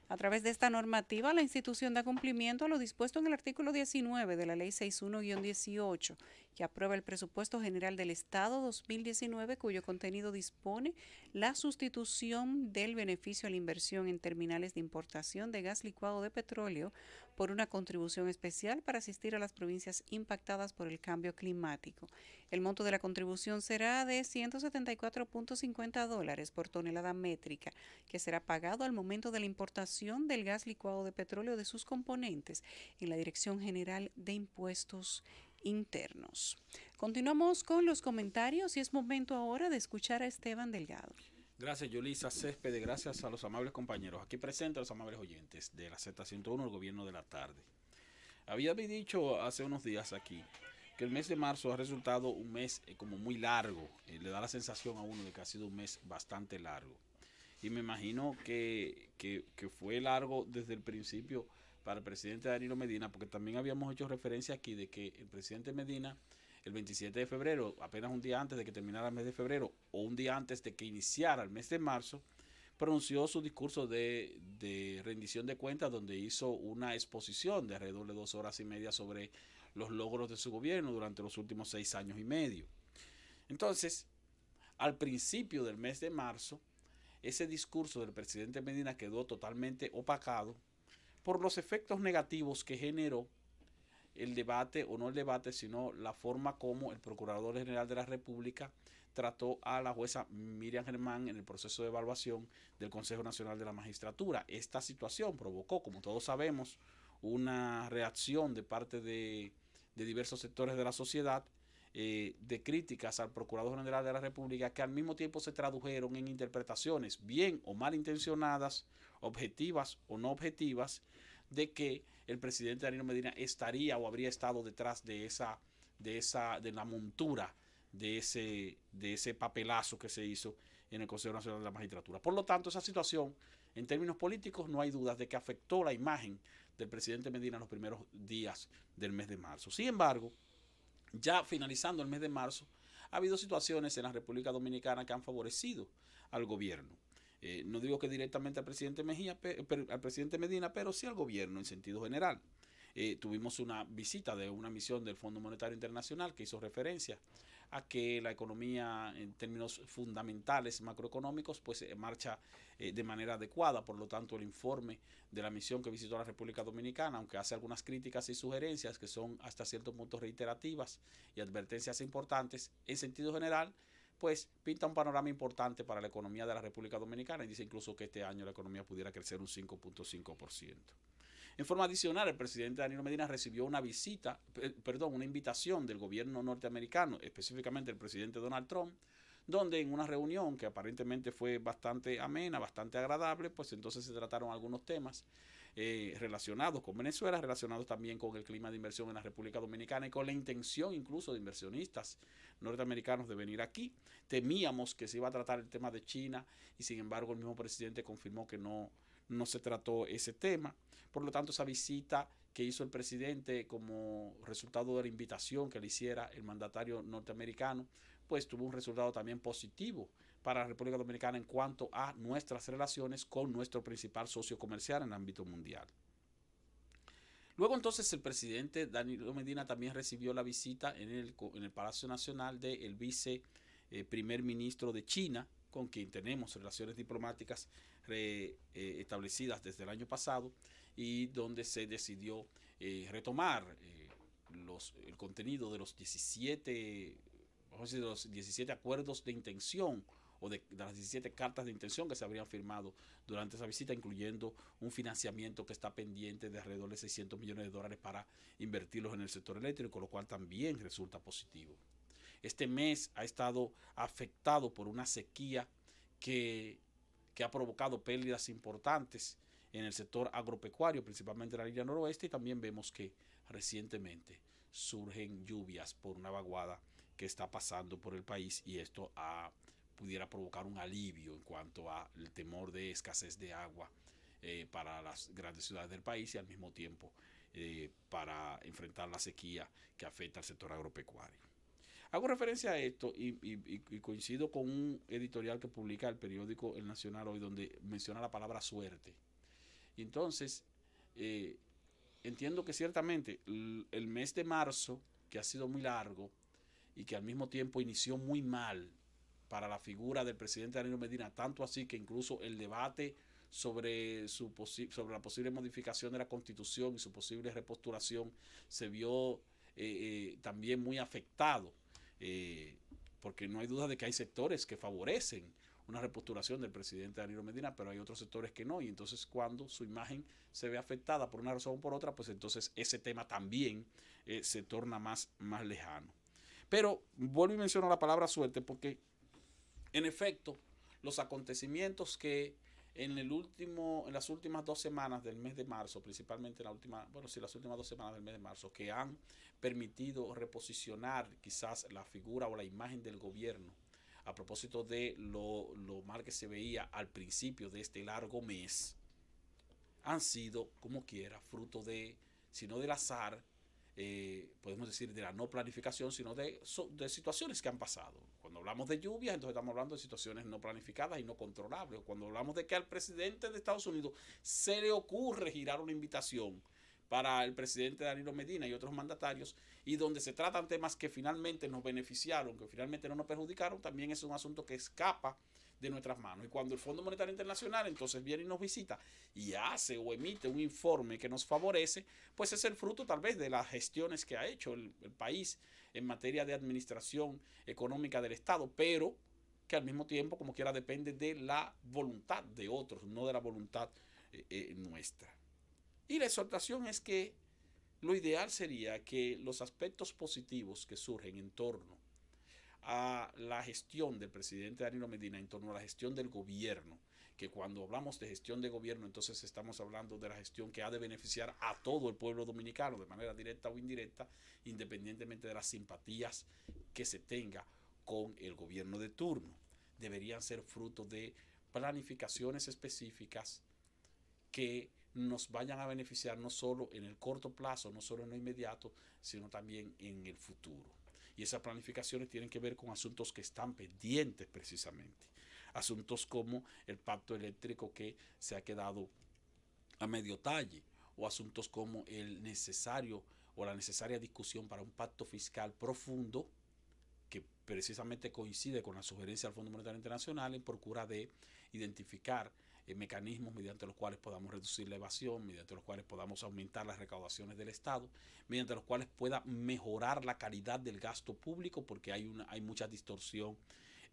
A través de esta normativa, la institución da cumplimiento a lo dispuesto en el artículo 19 de la Ley 61-18, que aprueba el presupuesto general del Estado 2019, cuyo contenido dispone la sustitución del beneficio a la inversión en terminales de importación de gas licuado de petróleo por una contribución especial para asistir a las provincias impactadas por el cambio climático. El monto de la contribución será de $174.50 por tonelada métrica, que será pagado al momento de la importación del gas licuado de petróleo de sus componentes en la Dirección General de Impuestos Internos. Continuamos con los comentarios y es momento ahora de escuchar a Esteban Delgado. Gracias, Yulisa Céspedes. Gracias a los amables compañeros aquí presentes, a los amables oyentes de la Z101, el gobierno de la tarde. Había dicho hace unos días aquí que el mes de marzo ha resultado un mes como muy largo. Le da la sensación a uno de que ha sido un mes bastante largo. Y me imagino que fue largo desde el principio para el presidente Danilo Medina, porque también habíamos hecho referencia aquí de que el presidente Medina, el 27 de febrero, apenas un día antes de que terminara el mes de febrero, o un día antes de que iniciara el mes de marzo, pronunció su discurso de rendición de cuentas, donde hizo una exposición de alrededor de 2 horas y media sobre los logros de su gobierno durante los últimos 6 años y medio. Entonces, al principio del mes de marzo, ese discurso del presidente Medina quedó totalmente opacado por los efectos negativos que generó el debate, o no el debate, sino la forma como el Procurador General de la República trató a la jueza Miriam Germán en el proceso de evaluación del Consejo Nacional de la Magistratura. Esta situación provocó, como todos sabemos, una reacción de parte de diversos sectores de la sociedad, de críticas al Procurador General de la República, que al mismo tiempo se tradujeron en interpretaciones bien o malintencionadas, objetivas o no objetivas, de que el presidente Danilo Medina estaría o habría estado detrás de la montura de ese papelazo que se hizo en el Consejo Nacional de la Magistratura. Por lo tanto, esa situación, en términos políticos, no hay dudas de que afectó la imagen del presidente Medina en los primeros días del mes de marzo. Sin embargo, ya finalizando el mes de marzo, ha habido situaciones en la República Dominicana que han favorecido al gobierno. No digo que directamente al presidente Medina, pero sí al gobierno en sentido general. Tuvimos una visita de una misión del Fondo Monetario Internacional que hizo referencia a que la economía en términos fundamentales macroeconómicos pues marcha de manera adecuada. Por lo tanto, el informe de la misión que visitó la República Dominicana, aunque hace algunas críticas y sugerencias que son hasta cierto punto reiterativas y advertencias importantes, en sentido general, pues pinta un panorama importante para la economía de la República Dominicana y dice incluso que este año la economía pudiera crecer un 5.5%. En forma adicional, el presidente Danilo Medina recibió una invitación del gobierno norteamericano, específicamente el presidente Donald Trump, donde en una reunión que aparentemente fue bastante amena, bastante agradable, pues entonces se trataron algunos temas relacionados con Venezuela, relacionados también con el clima de inversión en la República Dominicana y con la intención incluso de inversionistas norteamericanos de venir aquí. Temíamos que se iba a tratar el tema de China y sin embargo el mismo presidente confirmó que no se trató ese tema. Por lo tanto, esa visita que hizo el presidente como resultado de la invitación que le hiciera el mandatario norteamericano, pues tuvo un resultado también positivo para la República Dominicana en cuanto a nuestras relaciones con nuestro principal socio comercial en el ámbito mundial. Luego entonces el presidente Danilo Medina también recibió la visita en el Palacio Nacional del primer ministro de China, con quien tenemos relaciones diplomáticas establecidas desde el año pasado y donde se decidió retomar el contenido de los 17 acuerdos de intención o de las 17 cartas de intención que se habrían firmado durante esa visita, incluyendo un financiamiento que está pendiente de alrededor de $600 millones para invertirlos en el sector eléctrico, lo cual también resulta positivo. Este mes ha estado afectado por una sequía que ha provocado pérdidas importantes en el sector agropecuario, principalmente en la línea noroeste, y también vemos que recientemente surgen lluvias por una vaguada que está pasando por el país y esto pudiera provocar un alivio en cuanto al temor de escasez de agua para las grandes ciudades del país y al mismo tiempo para enfrentar la sequía que afecta al sector agropecuario. Hago referencia a esto y coincido con un editorial que publica el periódico El Nacional hoy donde menciona la palabra suerte. Y entonces, entiendo que ciertamente el mes de marzo, que ha sido muy largo, y que al mismo tiempo inició muy mal para la figura del presidente Danilo Medina, tanto así que incluso el debate sobre la posible modificación de la Constitución y su posible repostulación se vio también muy afectado, porque no hay duda de que hay sectores que favorecen una repostulación del presidente Danilo Medina, pero hay otros sectores que no, y entonces cuando su imagen se ve afectada por una razón o por otra, pues entonces ese tema también se torna más lejano. Pero vuelvo y menciono la palabra suerte porque, en efecto, los acontecimientos que en las últimas 2 semanas del mes de marzo, principalmente las últimas 2 semanas del mes de marzo, que han permitido reposicionar quizás la figura o la imagen del gobierno a propósito de lo mal que se veía al principio de este largo mes, han sido, como quiera, fruto de, si no del azar, podemos decir de la no planificación, sino de situaciones que han pasado. Cuando hablamos de lluvias, entonces estamos hablando de situaciones no planificadas y no controlables. Cuando hablamos de que al presidente de Estados Unidos se le ocurre girar una invitación para el presidente Danilo Medina y otros mandatarios, y donde se tratan temas que finalmente nos beneficiaron, que finalmente no nos perjudicaron, también es un asunto que escapa de nuestras manos. Y cuando el Fondo Monetario Internacional entonces viene y nos visita y hace o emite un informe que nos favorece, pues es el fruto tal vez de las gestiones que ha hecho el país en materia de administración económica del Estado, pero que al mismo tiempo, como quiera, depende de la voluntad de otros, no de la voluntad nuestra. Y la exhortación es que lo ideal sería que los aspectos positivos que surgen en torno a la gestión del presidente Danilo Medina, en torno a la gestión del gobierno, que cuando hablamos de gestión de gobierno, entonces estamos hablando de la gestión que ha de beneficiar a todo el pueblo dominicano de manera directa o indirecta, independientemente de las simpatías que se tenga con el gobierno de turno. Deberían ser fruto de planificaciones específicas que nos vayan a beneficiar no solo en el corto plazo, no solo en lo inmediato, sino también en el futuro. Y esas planificaciones tienen que ver con asuntos que están pendientes precisamente. Asuntos como el pacto eléctrico que se ha quedado a medio talle, o asuntos como el necesario o la necesaria discusión para un pacto fiscal profundo que precisamente coincide con la sugerencia del Fondo Monetario Internacional en procura de identificar mecanismos mediante los cuales podamos reducir la evasión, mediante los cuales podamos aumentar las recaudaciones del Estado, mediante los cuales pueda mejorar la calidad del gasto público, porque hay mucha distorsión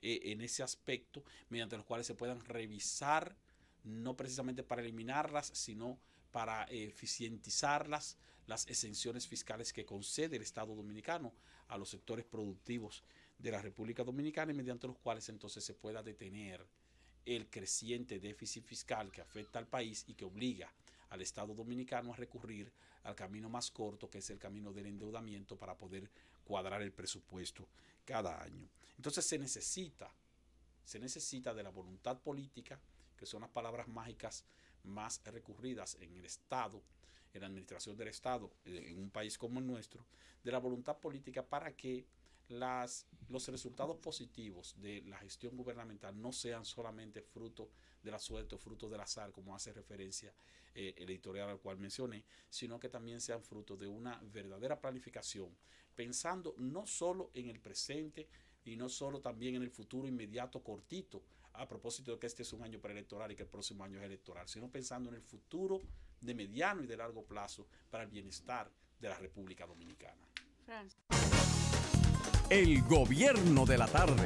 en ese aspecto, mediante los cuales se puedan revisar, no precisamente para eliminarlas, sino para eficientizarlas, las exenciones fiscales que concede el Estado dominicano a los sectores productivos de la República Dominicana, y mediante los cuales entonces se pueda detener el creciente déficit fiscal que afecta al país y que obliga al Estado dominicano a recurrir al camino más corto, que es el camino del endeudamiento, para poder cuadrar el presupuesto cada año. Entonces se necesita de la voluntad política, que son las palabras mágicas más recurridas en el Estado, en la administración del Estado, en un país como el nuestro, de la voluntad política para que los resultados positivos de la gestión gubernamental no sean solamente fruto de la suerte o fruto del azar, como hace referencia el editorial al cual mencioné, sino que también sean fruto de una verdadera planificación, pensando no solo en el presente y no solo también en el futuro inmediato cortito, a propósito de que este es un año preelectoral y que el próximo año es electoral, sino pensando en el futuro de mediano y de largo plazo para el bienestar de la República Dominicana. El gobierno de la tarde.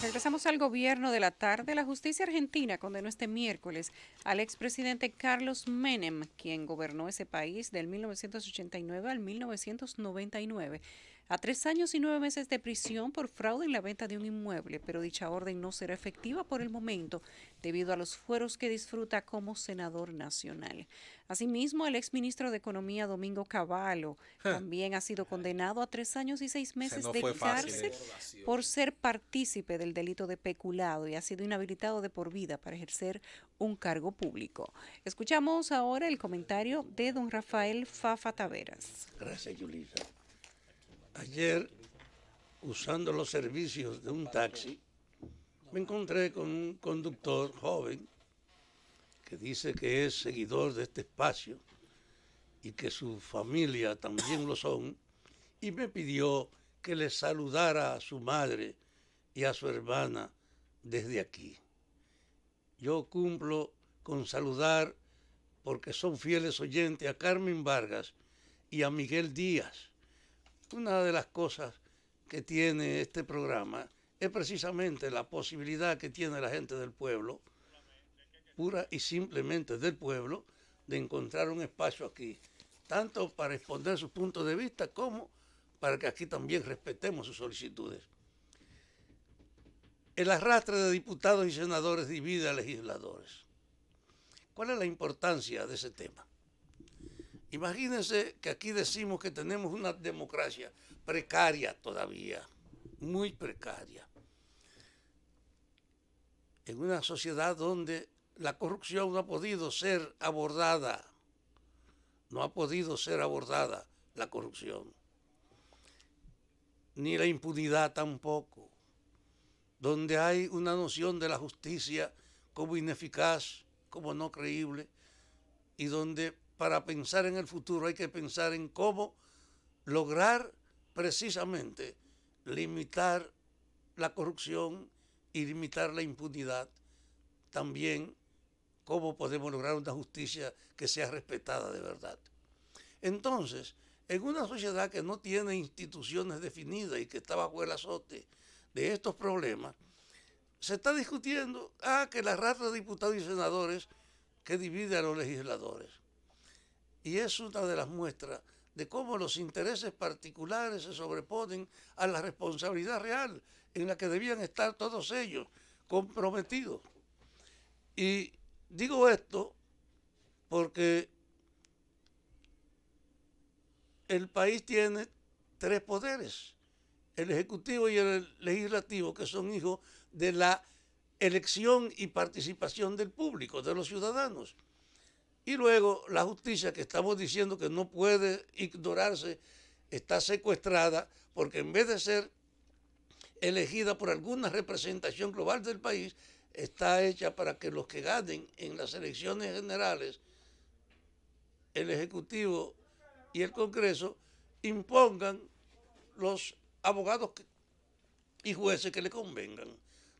Regresamos al gobierno de la tarde. La justicia argentina condenó este miércoles al expresidente Carlos Menem, quien gobernó ese país del 1989 al 1999, a 3 años y 9 meses de prisión por fraude en la venta de un inmueble, pero dicha orden no será efectiva por el momento debido a los fueros que disfruta como senador nacional. Asimismo, el exministro de Economía, Domingo Cavallo, también ha sido condenado a 3 años y 6 meses de cárcel por ser partícipe del delito de peculado y ha sido inhabilitado de por vida para ejercer un cargo público. Escuchamos ahora el comentario de don Rafael Fafa Taveras. Gracias, Yulisa. Ayer, usando los servicios de un taxi, me encontré con un conductor joven que dice que es seguidor de este espacio y que su familia también lo son, y me pidió que le saludara a su madre y a su hermana desde aquí. Yo cumplo con saludar, porque son fieles oyentes, a Carmen Vargas y a Miguel Díaz. Una de las cosas que tiene este programa es precisamente la posibilidad que tiene la gente del pueblo, pura y simplemente del pueblo, de encontrar un espacio aquí, tanto para exponer sus puntos de vista como para que aquí también respetemos sus solicitudes. El arrastre de diputados y senadores divide a legisladores. ¿Cuál es la importancia de ese tema? Imagínense que aquí decimos que tenemos una democracia precaria todavía, muy precaria. En una sociedad donde la corrupción no ha podido ser abordada, no ha podido ser abordada la corrupción, ni la impunidad tampoco, donde hay una noción de la justicia como ineficaz, como no creíble, y donde para pensar en el futuro hay que pensar en cómo lograr precisamente limitar la corrupción y limitar la impunidad. También cómo podemos lograr una justicia que sea respetada de verdad. Entonces, en una sociedad que no tiene instituciones definidas y que está bajo el azote de estos problemas, se está discutiendo que la rata de diputados y senadores que divide a los legisladores. Y es una de las muestras de cómo los intereses particulares se sobreponen a la responsabilidad real en la que debían estar todos ellos comprometidos. Y digo esto porque el país tiene tres poderes, el ejecutivo y el legislativo, que son hijos de la elección y participación del público, de los ciudadanos. Y luego la justicia, que estamos diciendo que no puede ignorarse, está secuestrada porque en vez de ser elegida por alguna representación global del país, está hecha para que los que ganen en las elecciones generales, el Ejecutivo y el Congreso, impongan los abogados y jueces que le convengan,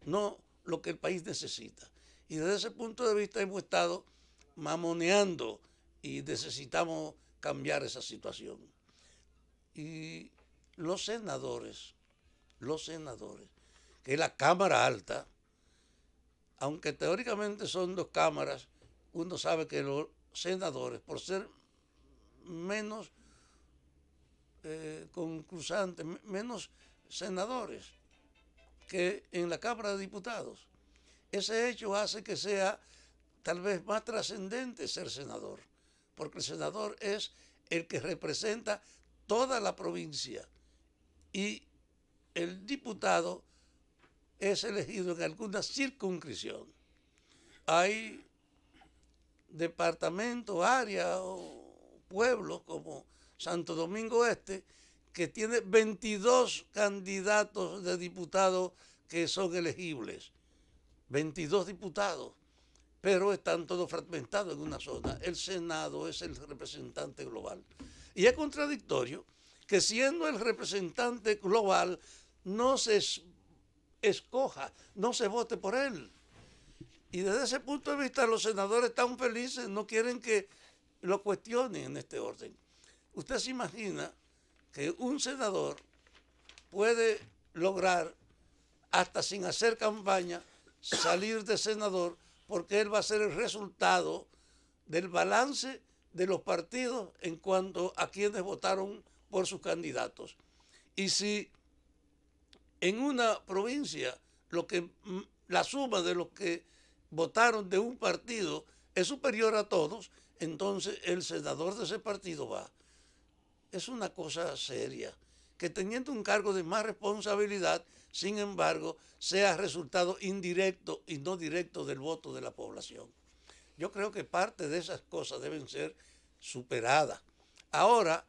no lo que el país necesita. Y desde ese punto de vista hemos estado mamoneando y necesitamos cambiar esa situación. Y los senadores, que es la Cámara Alta, aunque teóricamente son dos cámaras, uno sabe que los senadores, por ser menos concursantes, menos senadores que en la Cámara de Diputados, ese hecho hace que sea tal vez más trascendente ser senador, porque el senador es el que representa toda la provincia y el diputado es elegido en alguna circunscripción. Hay departamentos, áreas o pueblos como Santo Domingo Este que tiene 22 candidatos de diputados que son elegibles, 22 diputados, pero están todos fragmentados en una zona. El Senado es el representante global. Y es contradictorio que siendo el representante global no se escoja, no se vote por él. Y desde ese punto de vista los senadores están felices, no quieren que lo cuestionen en este orden. Usted se imagina que un senador puede lograr, hasta sin hacer campaña, salir de senador, porque él va a ser el resultado del balance de los partidos en cuanto a quienes votaron por sus candidatos. Y si en una provincia la suma de los que votaron de un partido es superior a todos, entonces el senador de ese partido va. Es una cosa seria, que teniendo un cargo de más responsabilidad, sin embargo, sea resultado indirecto y no directo del voto de la población. Yo creo que parte de esas cosas deben ser superadas. Ahora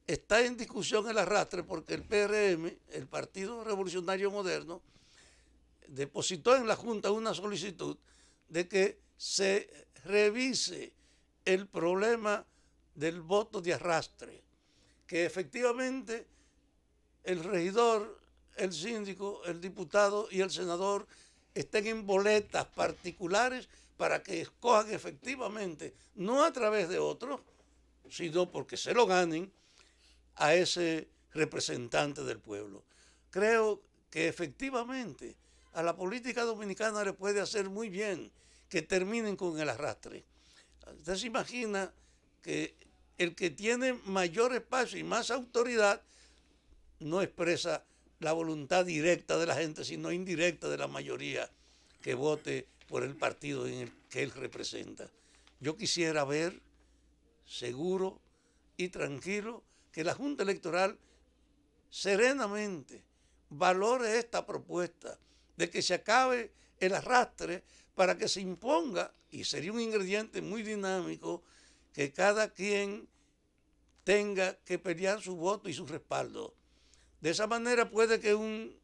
está en discusión el arrastre porque el PRM, el Partido Revolucionario Moderno, depositó en la Junta una solicitud de que se revise el problema del voto de arrastre, que efectivamente el regidor, el síndico, el diputado y el senador estén en boletas particulares para que escojan efectivamente, no a través de otros, sino porque se lo ganen, a ese representante del pueblo. Creo que efectivamente a la política dominicana le puede hacer muy bien que terminen con el arrastre. Usted se imagina que el que tiene mayor espacio y más autoridad no expresa la voluntad directa de la gente, sino indirecta de la mayoría que vote por el partido en el que él representa. Yo quisiera ver seguro y tranquilo que la Junta Electoral serenamente valore esta propuesta de que se acabe el arrastre para que se imponga, y sería un ingrediente muy dinámico, que cada quien tenga que pelear su voto y su respaldo. De esa manera puede que un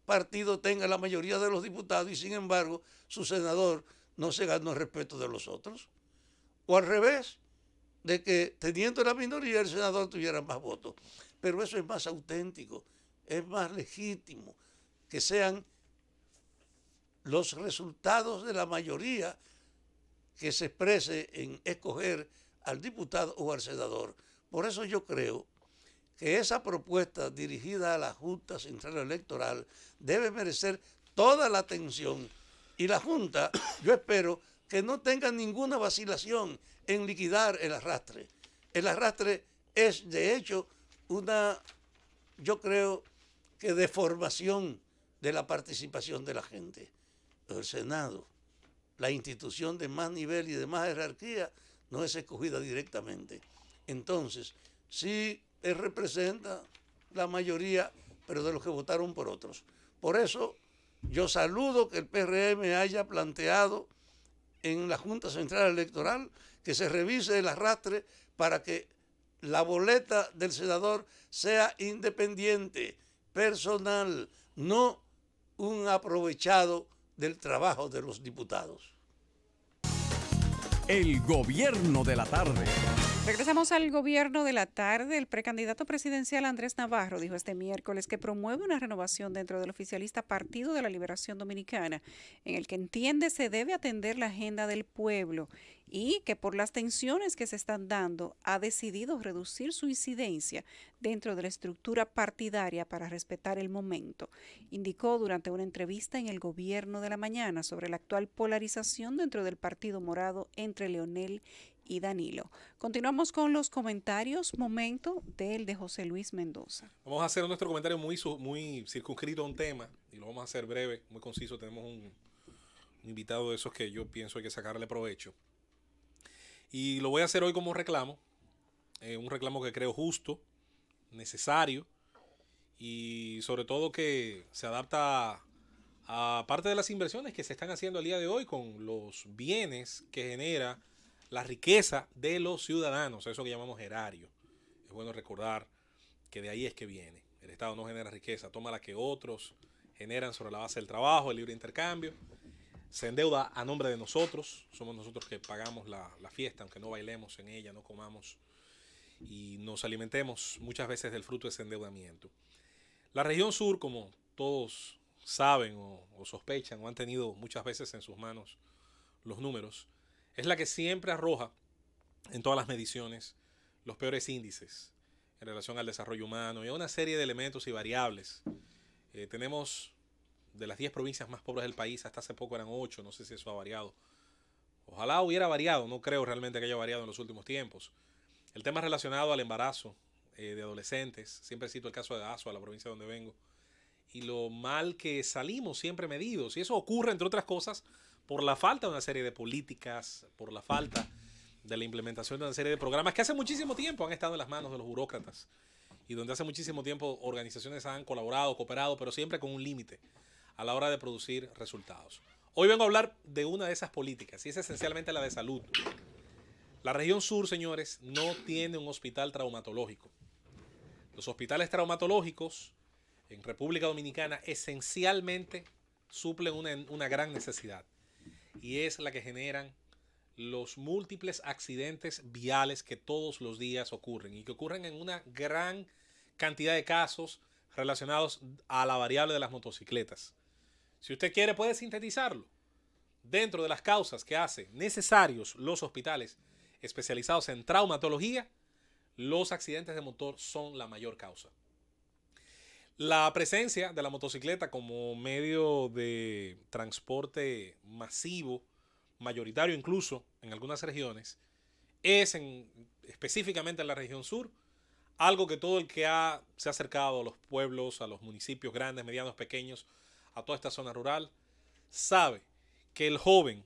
partido tenga la mayoría de los diputados y sin embargo su senador no se gane el respeto de los otros. O al revés, de que teniendo la minoría el senador tuviera más votos. Pero eso es más auténtico, es más legítimo, que sean los resultados de la mayoría que se exprese en escoger al diputado o al senador. Por eso yo creo que esa propuesta dirigida a la Junta Central Electoral debe merecer toda la atención, y la Junta, yo espero que no tenga ninguna vacilación en liquidar el arrastre. El arrastre es, de hecho, yo creo que deformación de la participación de la gente. El Senado, la institución de más nivel y de más jerarquía, no es escogida directamente. Entonces, sí, él representa la mayoría, pero de los que votaron por otros. Por eso, yo saludo que el PRM haya planteado en la Junta Central Electoral que se revise el arrastre para que la boleta del senador sea independiente, personal, no un aprovechado del trabajo de los diputados. El gobierno de la tarde. Regresamos al gobierno de la tarde. El precandidato presidencial Andrés Navarro dijo este miércoles que promueve una renovación dentro del oficialista Partido de la Liberación Dominicana, en el que entiende se debe atender la agenda del pueblo y que por las tensiones que se están dando ha decidido reducir su incidencia dentro de la estructura partidaria para respetar el momento. Indicó durante una entrevista en el Gobierno de la Mañana sobre la actual polarización dentro del Partido Morado entre Leonel y Danilo. Continuamos con los comentarios. Momento del de José Luis Mendoza. Vamos a hacer nuestro comentario muy circunscrito a un tema y lo vamos a hacer breve, muy conciso. Tenemos un invitado de esos que yo pienso hay que sacarle provecho. Y lo voy a hacer hoy como reclamo, un reclamo que creo justo, necesario y sobre todo que se adapta a parte de las inversiones que se están haciendo al día de hoy con los bienes que genera la riqueza de los ciudadanos, eso que llamamos erario. Es bueno recordar que de ahí es que viene. El Estado no genera riqueza, toma la que otros generan sobre la base del trabajo, el libre intercambio. Se endeuda a nombre de nosotros, somos nosotros que pagamos la fiesta, aunque no bailemos en ella, no comamos y nos alimentemos muchas veces del fruto de ese endeudamiento. La región sur, como todos saben o sospechan o han tenido muchas veces en sus manos los números, es la que siempre arroja en todas las mediciones los peores índices en relación al desarrollo humano y a una serie de elementos y variables. Tenemos de las 10 provincias más pobres del país, hasta hace poco eran 8, no sé si eso ha variado. Ojalá hubiera variado, no creo realmente que haya variado en los últimos tiempos. El tema relacionado al embarazo de adolescentes, siempre cito el caso de Azua, la provincia donde vengo, y lo mal que salimos siempre medidos. Y eso ocurre, entre otras cosas, por la falta de una serie de políticas, por la falta de la implementación de una serie de programas que hace muchísimo tiempo han estado en las manos de los burócratas y donde hace muchísimo tiempo organizaciones han colaborado, cooperado, pero siempre con un límite a la hora de producir resultados. Hoy vengo a hablar de una de esas políticas y es esencialmente la de salud. La región sur, señores, no tiene un hospital traumatológico. Los hospitales traumatológicos en República Dominicana esencialmente suplen una gran necesidad y es la que generan los múltiples accidentes viales que todos los días ocurren y que ocurren en una gran cantidad de casos relacionados a la variable de las motocicletas. Si usted quiere, puede sintetizarlo. Dentro de las causas que hacen necesarios los hospitales especializados en traumatología, los accidentes de motor son la mayor causa. La presencia de la motocicleta como medio de transporte masivo, mayoritario incluso en algunas regiones, es específicamente en la región sur, algo que todo el que se ha acercado a los pueblos, a los municipios grandes, medianos, pequeños, a toda esta zona rural, sabe que el joven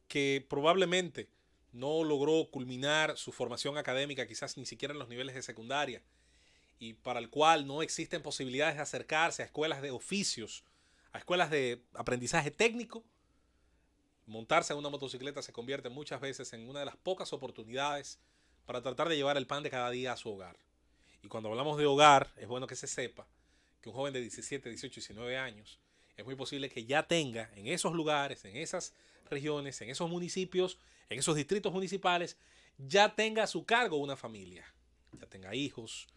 que probablemente no logró culminar su formación académica, quizás ni siquiera en los niveles de secundaria, y para el cual no existen posibilidades de acercarse a escuelas de oficios, a escuelas de aprendizaje técnico, montarse en una motocicleta se convierte muchas veces en una de las pocas oportunidades para tratar de llevar el pan de cada día a su hogar. Y cuando hablamos de hogar, es bueno que se sepa que un joven de 17, 18, 19 años es muy posible que ya tenga en esos lugares, en esas regiones, en esos municipios, en esos distritos municipales, ya tenga a su cargo una familia, ya tenga hijos,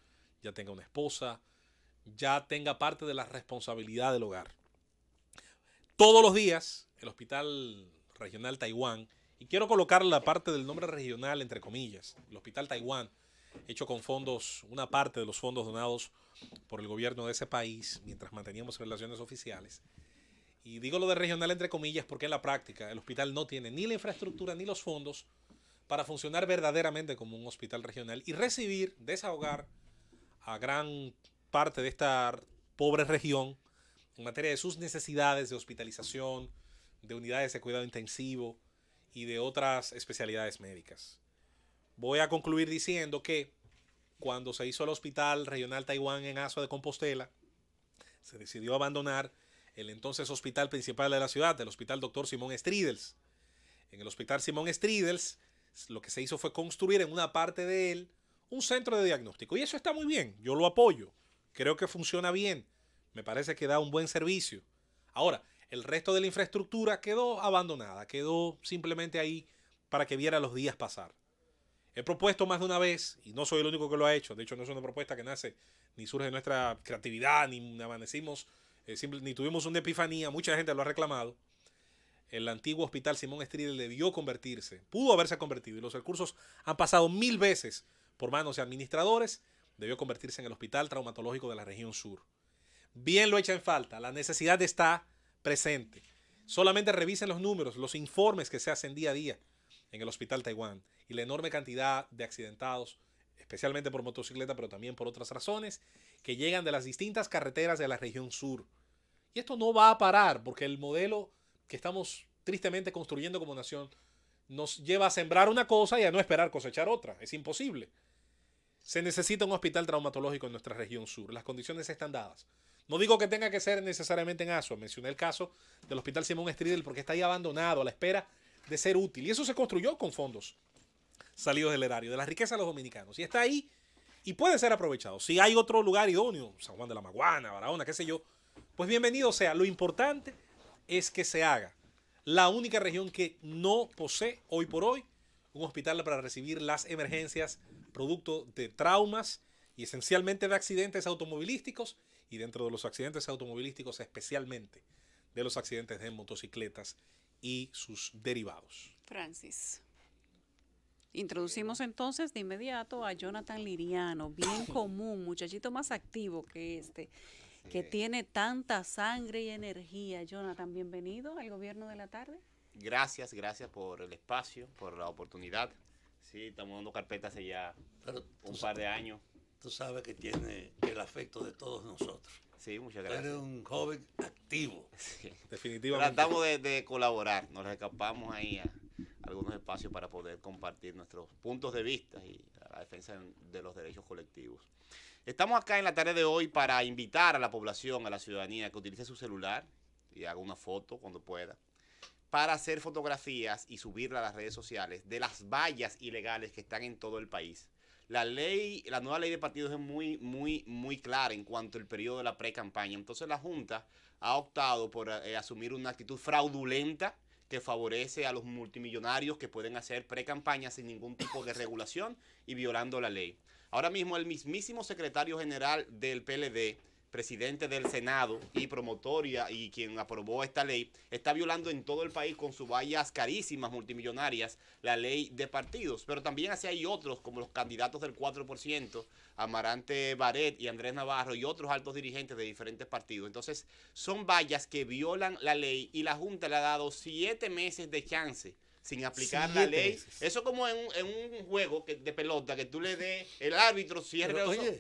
ya tenga una esposa, ya tenga parte de la responsabilidad del hogar. Todos los días, el Hospital Regional Taiwán, y quiero colocar la parte del nombre regional entre comillas, el Hospital Taiwán, hecho con fondos, una parte de los fondos donados por el gobierno de ese país mientras manteníamos relaciones oficiales. Y digo lo de regional entre comillas porque en la práctica el hospital no tiene ni la infraestructura ni los fondos para funcionar verdaderamente como un hospital regional y recibir, desahogar a gran parte de esta pobre región en materia de sus necesidades de hospitalización, de unidades de cuidado intensivo y de otras especialidades médicas. Voy a concluir diciendo que cuando se hizo el Hospital Regional Taiwán en Aso de Compostela, se decidió abandonar el entonces hospital principal de la ciudad, el Hospital Dr. Simón Stridels. En el Hospital Simón Stridels, lo que se hizo fue construir en una parte de él un centro de diagnóstico. Y eso está muy bien, yo lo apoyo. Creo que funciona bien. Me parece que da un buen servicio. Ahora, el resto de la infraestructura quedó abandonada, quedó simplemente ahí para que viera los días pasar. He propuesto más de una vez, y no soy el único que lo ha hecho, de hecho no es una propuesta que nace, ni surge de nuestra creatividad, ni amanecimos, ni tuvimos una epifanía, mucha gente lo ha reclamado. El antiguo Hospital Simón Stridel debió convertirse, pudo haberse convertido, y los recursos han pasado 1000 veces por manos de administradores, debió convertirse en el Hospital Traumatológico de la región sur. Bien lo echa en falta, la necesidad está presente. Solamente revisen los números, los informes que se hacen día a día en el Hospital Taiwán y la enorme cantidad de accidentados, especialmente por motocicleta, pero también por otras razones, que llegan de las distintas carreteras de la región sur. Y esto no va a parar porque el modelo que estamos tristemente construyendo como nación nos lleva a sembrar una cosa y a no esperar cosechar otra. Es imposible. Se necesita un hospital traumatológico en nuestra región sur. Las condiciones están dadas. No digo que tenga que ser necesariamente en Azua. Mencioné el caso del Hospital Simón Stridel porque está ahí abandonado a la espera de ser útil. Y eso se construyó con fondos salidos del erario, de la riqueza de los dominicanos. Y está ahí y puede ser aprovechado. Si hay otro lugar idóneo, San Juan de la Maguana, Barahona, qué sé yo, pues bienvenido sea. Lo importante es que se haga. La única región que no posee hoy por hoy un hospital para recibir las emergencias producto de traumas y esencialmente de accidentes automovilísticos, y dentro de los accidentes automovilísticos especialmente de los accidentes de motocicletas y sus derivados. Francis. Introducimos entonces de inmediato a Jonathan Liriano, bien común, muchachito más activo que este, que tiene tanta sangre y energía. Jonathan, bienvenido al Gobierno de la Tarde. Gracias por el espacio, por la oportunidad. Sí, estamos dando carpeta hace ya un par de años. Tú sabes que tiene el afecto de todos nosotros. Sí, muchas gracias. Eres un joven activo. Sí. Definitivamente. Tratamos de colaborar, nos escapamos ahí a algunos espacios para poder compartir nuestros puntos de vista y la defensa de los derechos colectivos. Estamos acá en la tarde de hoy para invitar a la población, a la ciudadanía, que utilice su celular y haga una foto cuando pueda, para hacer fotografías y subirla a las redes sociales de las vallas ilegales que están en todo el país. La nueva ley de partidos es muy clara en cuanto al periodo de la pre-campaña. Entonces la Junta ha optado por asumir una actitud fraudulenta que favorece a los multimillonarios que pueden hacer pre-campaña sin ningún tipo de regulación y violando la ley. Ahora mismo el mismísimo secretario general del PLD presidente del Senado y promotoria y quien aprobó esta ley, está violando en todo el país con sus vallas carísimas multimillonarias la ley de partidos. Pero también así hay otros, como los candidatos del 4%, Amarante Baret y Andrés Navarro y otros altos dirigentes de diferentes partidos. Entonces, son vallas que violan la ley y la Junta le ha dado 7 meses de chance sin aplicar la ley. Meses. Eso como en un juego de pelota, que tú le des, el árbitro cierre los ojos.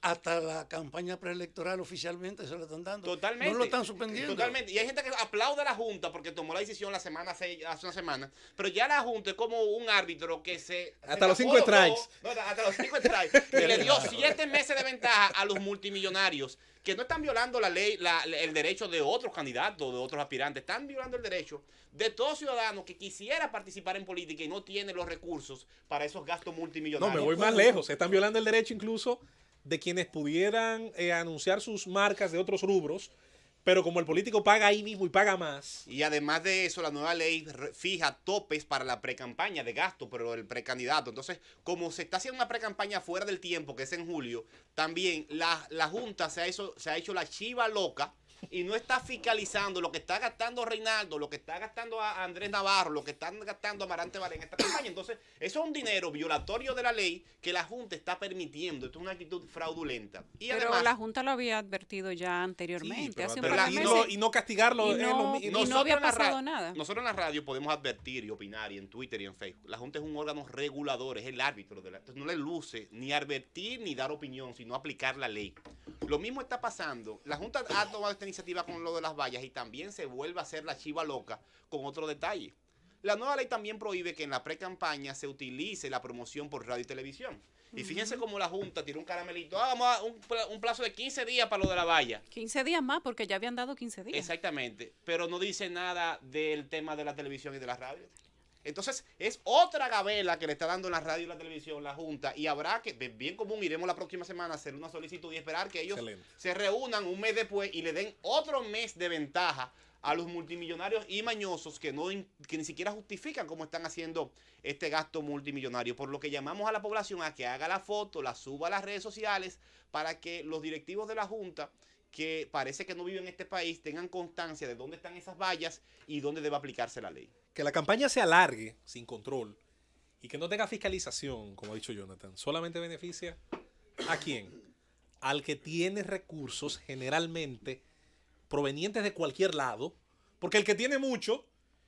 Hasta la campaña preelectoral oficialmente se lo están dando. Totalmente. No lo están suspendiendo. Totalmente. Y hay gente que aplaude a la Junta porque tomó la decisión hace una semana. Pero ya la Junta es como un árbitro que hasta los 5 strikes. Hasta los 5 strikes. Y le dio 7 meses de ventaja a los multimillonarios que no están violando la ley, el derecho de otros candidatos, de otros aspirantes. Están violando el derecho de todo ciudadano que quisiera participar en política y no tiene los recursos para esos gastos multimillonarios. No, me voy más lejos. Están violando el derecho incluso de quienes pudieran anunciar sus marcas de otros rubros, pero como el político paga ahí mismo y paga más. Y además de eso, la nueva ley fija topes para la precampaña de gasto, pero el precandidato. Entonces, como se está haciendo una precampaña fuera del tiempo, que es en julio, también la Junta se ha hecho la chiva loca y no está fiscalizando lo que está gastando Reinaldo, lo que está gastando a Andrés Navarro, lo que están gastando Amarante Baret en esta campaña. Entonces, eso es un dinero violatorio de la ley que la Junta está permitiendo. Esto es una actitud fraudulenta. Y pero además, la Junta lo había advertido ya anteriormente, sí, hace un par de meses. Y no castigarlo. Y no había pasado nada. Nosotros en la radio podemos advertir y opinar, y en Twitter y en Facebook. La Junta es un órgano regulador, es el árbitro de la. Entonces no le luce ni advertir ni dar opinión, sino aplicar la ley. Lo mismo está pasando. La Junta ha tomado esta iniciativa con lo de las vallas y también se vuelve a hacer la chiva loca con otro detalle. La nueva ley también prohíbe que en la pre-campaña se utilice la promoción por radio y televisión. Y fíjense cómo la Junta tiene un caramelito. Vamos a un plazo de 15 días para lo de la valla. 15 días más, porque ya habían dado 15 días. Exactamente. Pero no dice nada del tema de la televisión y de la radio. Entonces, es otra gabela que le está dando en la radio y la televisión la Junta, y habrá que, bien común, iremos la próxima semana a hacer una solicitud y esperar que ellos se reúnan un mes después y le den otro mes de ventaja a los multimillonarios y mañosos que ni siquiera justifican cómo están haciendo este gasto multimillonario. Por lo que llamamos a la población a que haga la foto, la suba a las redes sociales, para que los directivos de la Junta, que parece que no viven en este país, tengan constancia de dónde están esas vallas y dónde debe aplicarse la ley. Que la campaña se alargue sin control y que no tenga fiscalización, como ha dicho Jonathan, solamente beneficia ¿a quién? Al que tiene recursos generalmente provenientes de cualquier lado, porque el que tiene mucho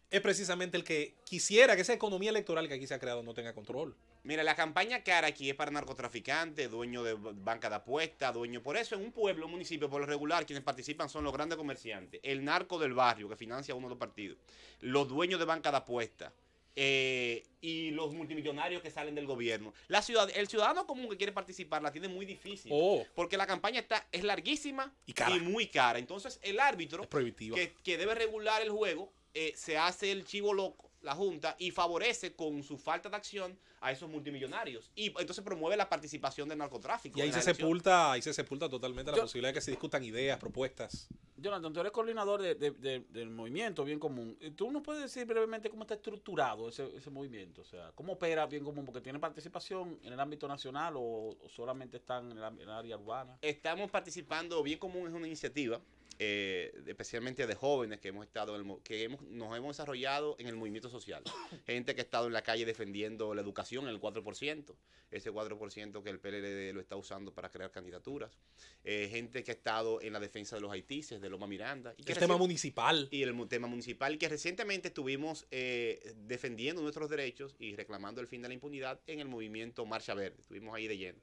es precisamente el que quisiera que esa economía electoral que aquí se ha creado no tenga control. Mira, la campaña cara aquí es para narcotraficantes, dueños de banca de apuestas, dueños. Por eso en un pueblo, un municipio, por lo regular, quienes participan son los grandes comerciantes, el narco del barrio que financia uno de los partidos, los dueños de banca de apuestas y los multimillonarios que salen del gobierno. El ciudadano común que quiere participar la tiene muy difícil, porque la campaña es larguísima y muy cara. Entonces el árbitro que debe regular el juego se hace el chivo loco, la Junta, y favorece con su falta de acción a esos multimillonarios. Y entonces promueve la participación del narcotráfico. Y ahí se sepulta totalmente la posibilidad de que se discutan ideas, propuestas. Jonathan, tú eres coordinador del movimiento Bien Común. ¿Tú nos puedes decir brevemente cómo está estructurado ese movimiento? O sea, ¿cómo opera Bien Común? ¿Porque tiene participación en el ámbito nacional o solamente están en el área urbana? Estamos participando. Bien Común es una iniciativa especialmente de jóvenes que nos hemos desarrollado en el movimiento social. Gente que ha estado en la calle defendiendo la educación, el 4%, ese 4% que el PLD lo está usando para crear candidaturas. Gente que ha estado en la defensa de los haitises, de Loma Miranda. Y el tema municipal. Y el tema municipal, que recientemente estuvimos defendiendo nuestros derechos y reclamando el fin de la impunidad en el movimiento Marcha Verde. Estuvimos ahí de lleno.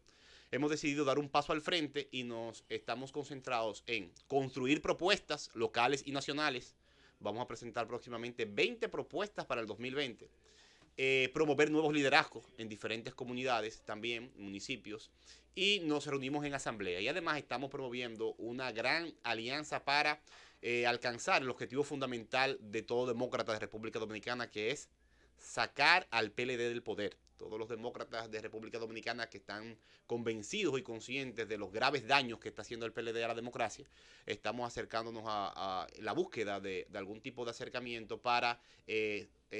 Hemos decidido dar un paso al frente y nos estamos concentrados en construir propuestas locales y nacionales. Vamos a presentar próximamente 20 propuestas para el 2020. Promover nuevos liderazgos en diferentes comunidades, también municipios. Y nos reunimos en asamblea. Y además estamos promoviendo una gran alianza para alcanzar el objetivo fundamental de todo demócrata de República Dominicana, que es sacar al PLD del poder. Todos los demócratas de República Dominicana que están convencidos y conscientes de los graves daños que está haciendo el PLD a la democracia, estamos acercándonos a la búsqueda de algún tipo de acercamiento para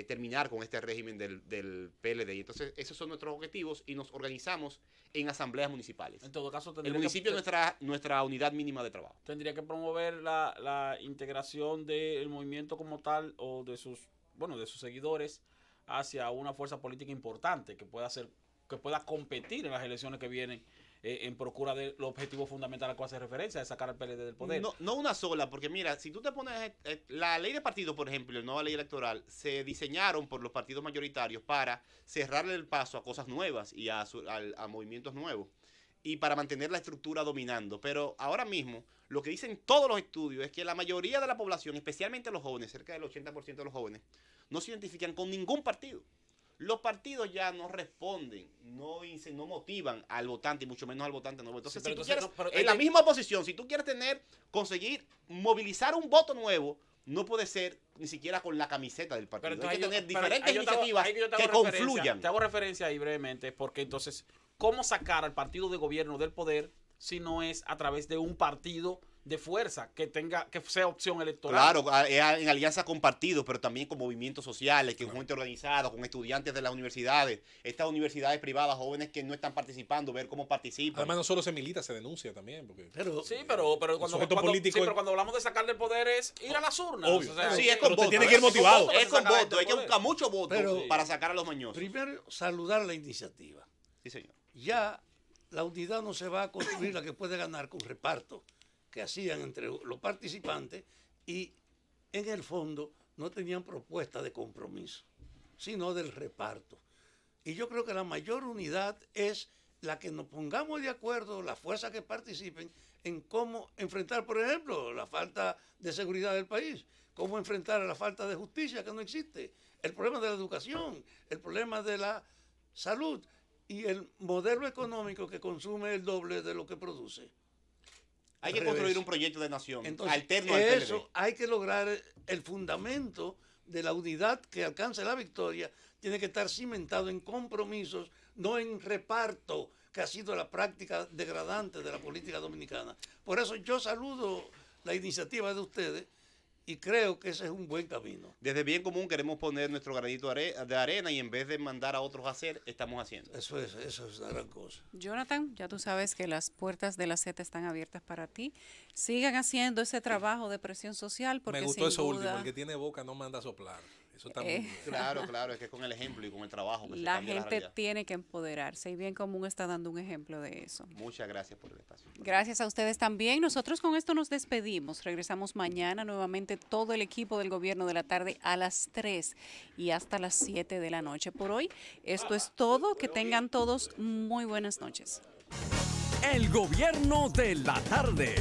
terminar con este régimen del PLD. Y entonces esos son nuestros objetivos y nos organizamos en asambleas municipales. En todo caso, el municipio es nuestra unidad mínima de trabajo. Tendría que promover la integración del movimiento como tal o de sus seguidores hacia una fuerza política importante que pueda competir en las elecciones que vienen en procura del objetivo fundamental al cual hace referencia, de sacar al PLD del poder. No una sola, porque mira, si tú te pones la ley de partidos, por ejemplo, la nueva ley electoral, se diseñaron por los partidos mayoritarios para cerrarle el paso a cosas nuevas y a movimientos nuevos y para mantener la estructura dominando. Pero ahora mismo, lo que dicen todos los estudios es que la mayoría de la población, especialmente los jóvenes, cerca del 80% de los jóvenes, no se identifican con ningún partido. Los partidos ya no responden, no motivan al votante y mucho menos al votante nuevo. Entonces, sí, si tú quieres, en la misma posición, si tú quieres conseguir movilizar un voto nuevo, no puede ser ni siquiera con la camiseta del partido. Hay que tener diferentes iniciativas que confluyan. Te hago referencia ahí brevemente, porque entonces, ¿cómo sacar al partido de gobierno del poder si no es a través de un partido de fuerza que sea opción electoral? Claro, en alianza con partidos, pero también con movimientos sociales, con gente organizada, con estudiantes de las universidades, estas universidades privadas, jóvenes que no están participando, ver cómo participan. Además, no solo se milita, se denuncia también. Porque pero cuando hablamos de sacar del poder es ir a las urnas. Obvio. O sea, sí, es con voto. Tiene que ir motivado. Es con voto, hay que buscar mucho voto para sacar a los mañosos. Primero, saludar la iniciativa. Sí, señor. Ya la unidad no se va a construir la que puede ganar con reparto que hacían entre los participantes y en el fondo no tenían propuesta de compromiso, sino del reparto. Y yo creo que la mayor unidad es la que nos pongamos de acuerdo, las fuerzas que participen, en cómo enfrentar, por ejemplo, la falta de seguridad del país, cómo enfrentar la falta de justicia que no existe, el problema de la educación, el problema de la salud y el modelo económico que consume el doble de lo que produce. Hay que construir un proyecto de nación. Entonces, alterno al PLD. Eso hay que lograr el fundamento de la unidad que alcance la victoria. Tiene que estar cimentado en compromisos, no en reparto, que ha sido la práctica degradante de la política dominicana. Por eso yo saludo la iniciativa de ustedes y creo que ese es un buen camino. Desde Bien Común queremos poner nuestro granito de arena y en vez de mandar a otros a hacer, estamos haciendo. Eso es una gran cosa. Jonathan, ya tú sabes que las puertas de la Z están abiertas para ti. Sigan haciendo ese trabajo de presión social porque me gustó eso último, el que tiene boca no manda a soplar. Eso está muy bien. Claro, es que con el ejemplo y con el trabajo que la gente tiene que empoderarse y Bien Común está dando un ejemplo de eso. Muchas gracias por el espacio. Gracias a ustedes también. Nosotros con esto nos despedimos. Regresamos mañana nuevamente todo el equipo del Gobierno de la Tarde a las 3 y hasta las 7 de la noche. Por hoy, esto es todo. Que tengan todos muy buenas noches. El Gobierno de la Tarde.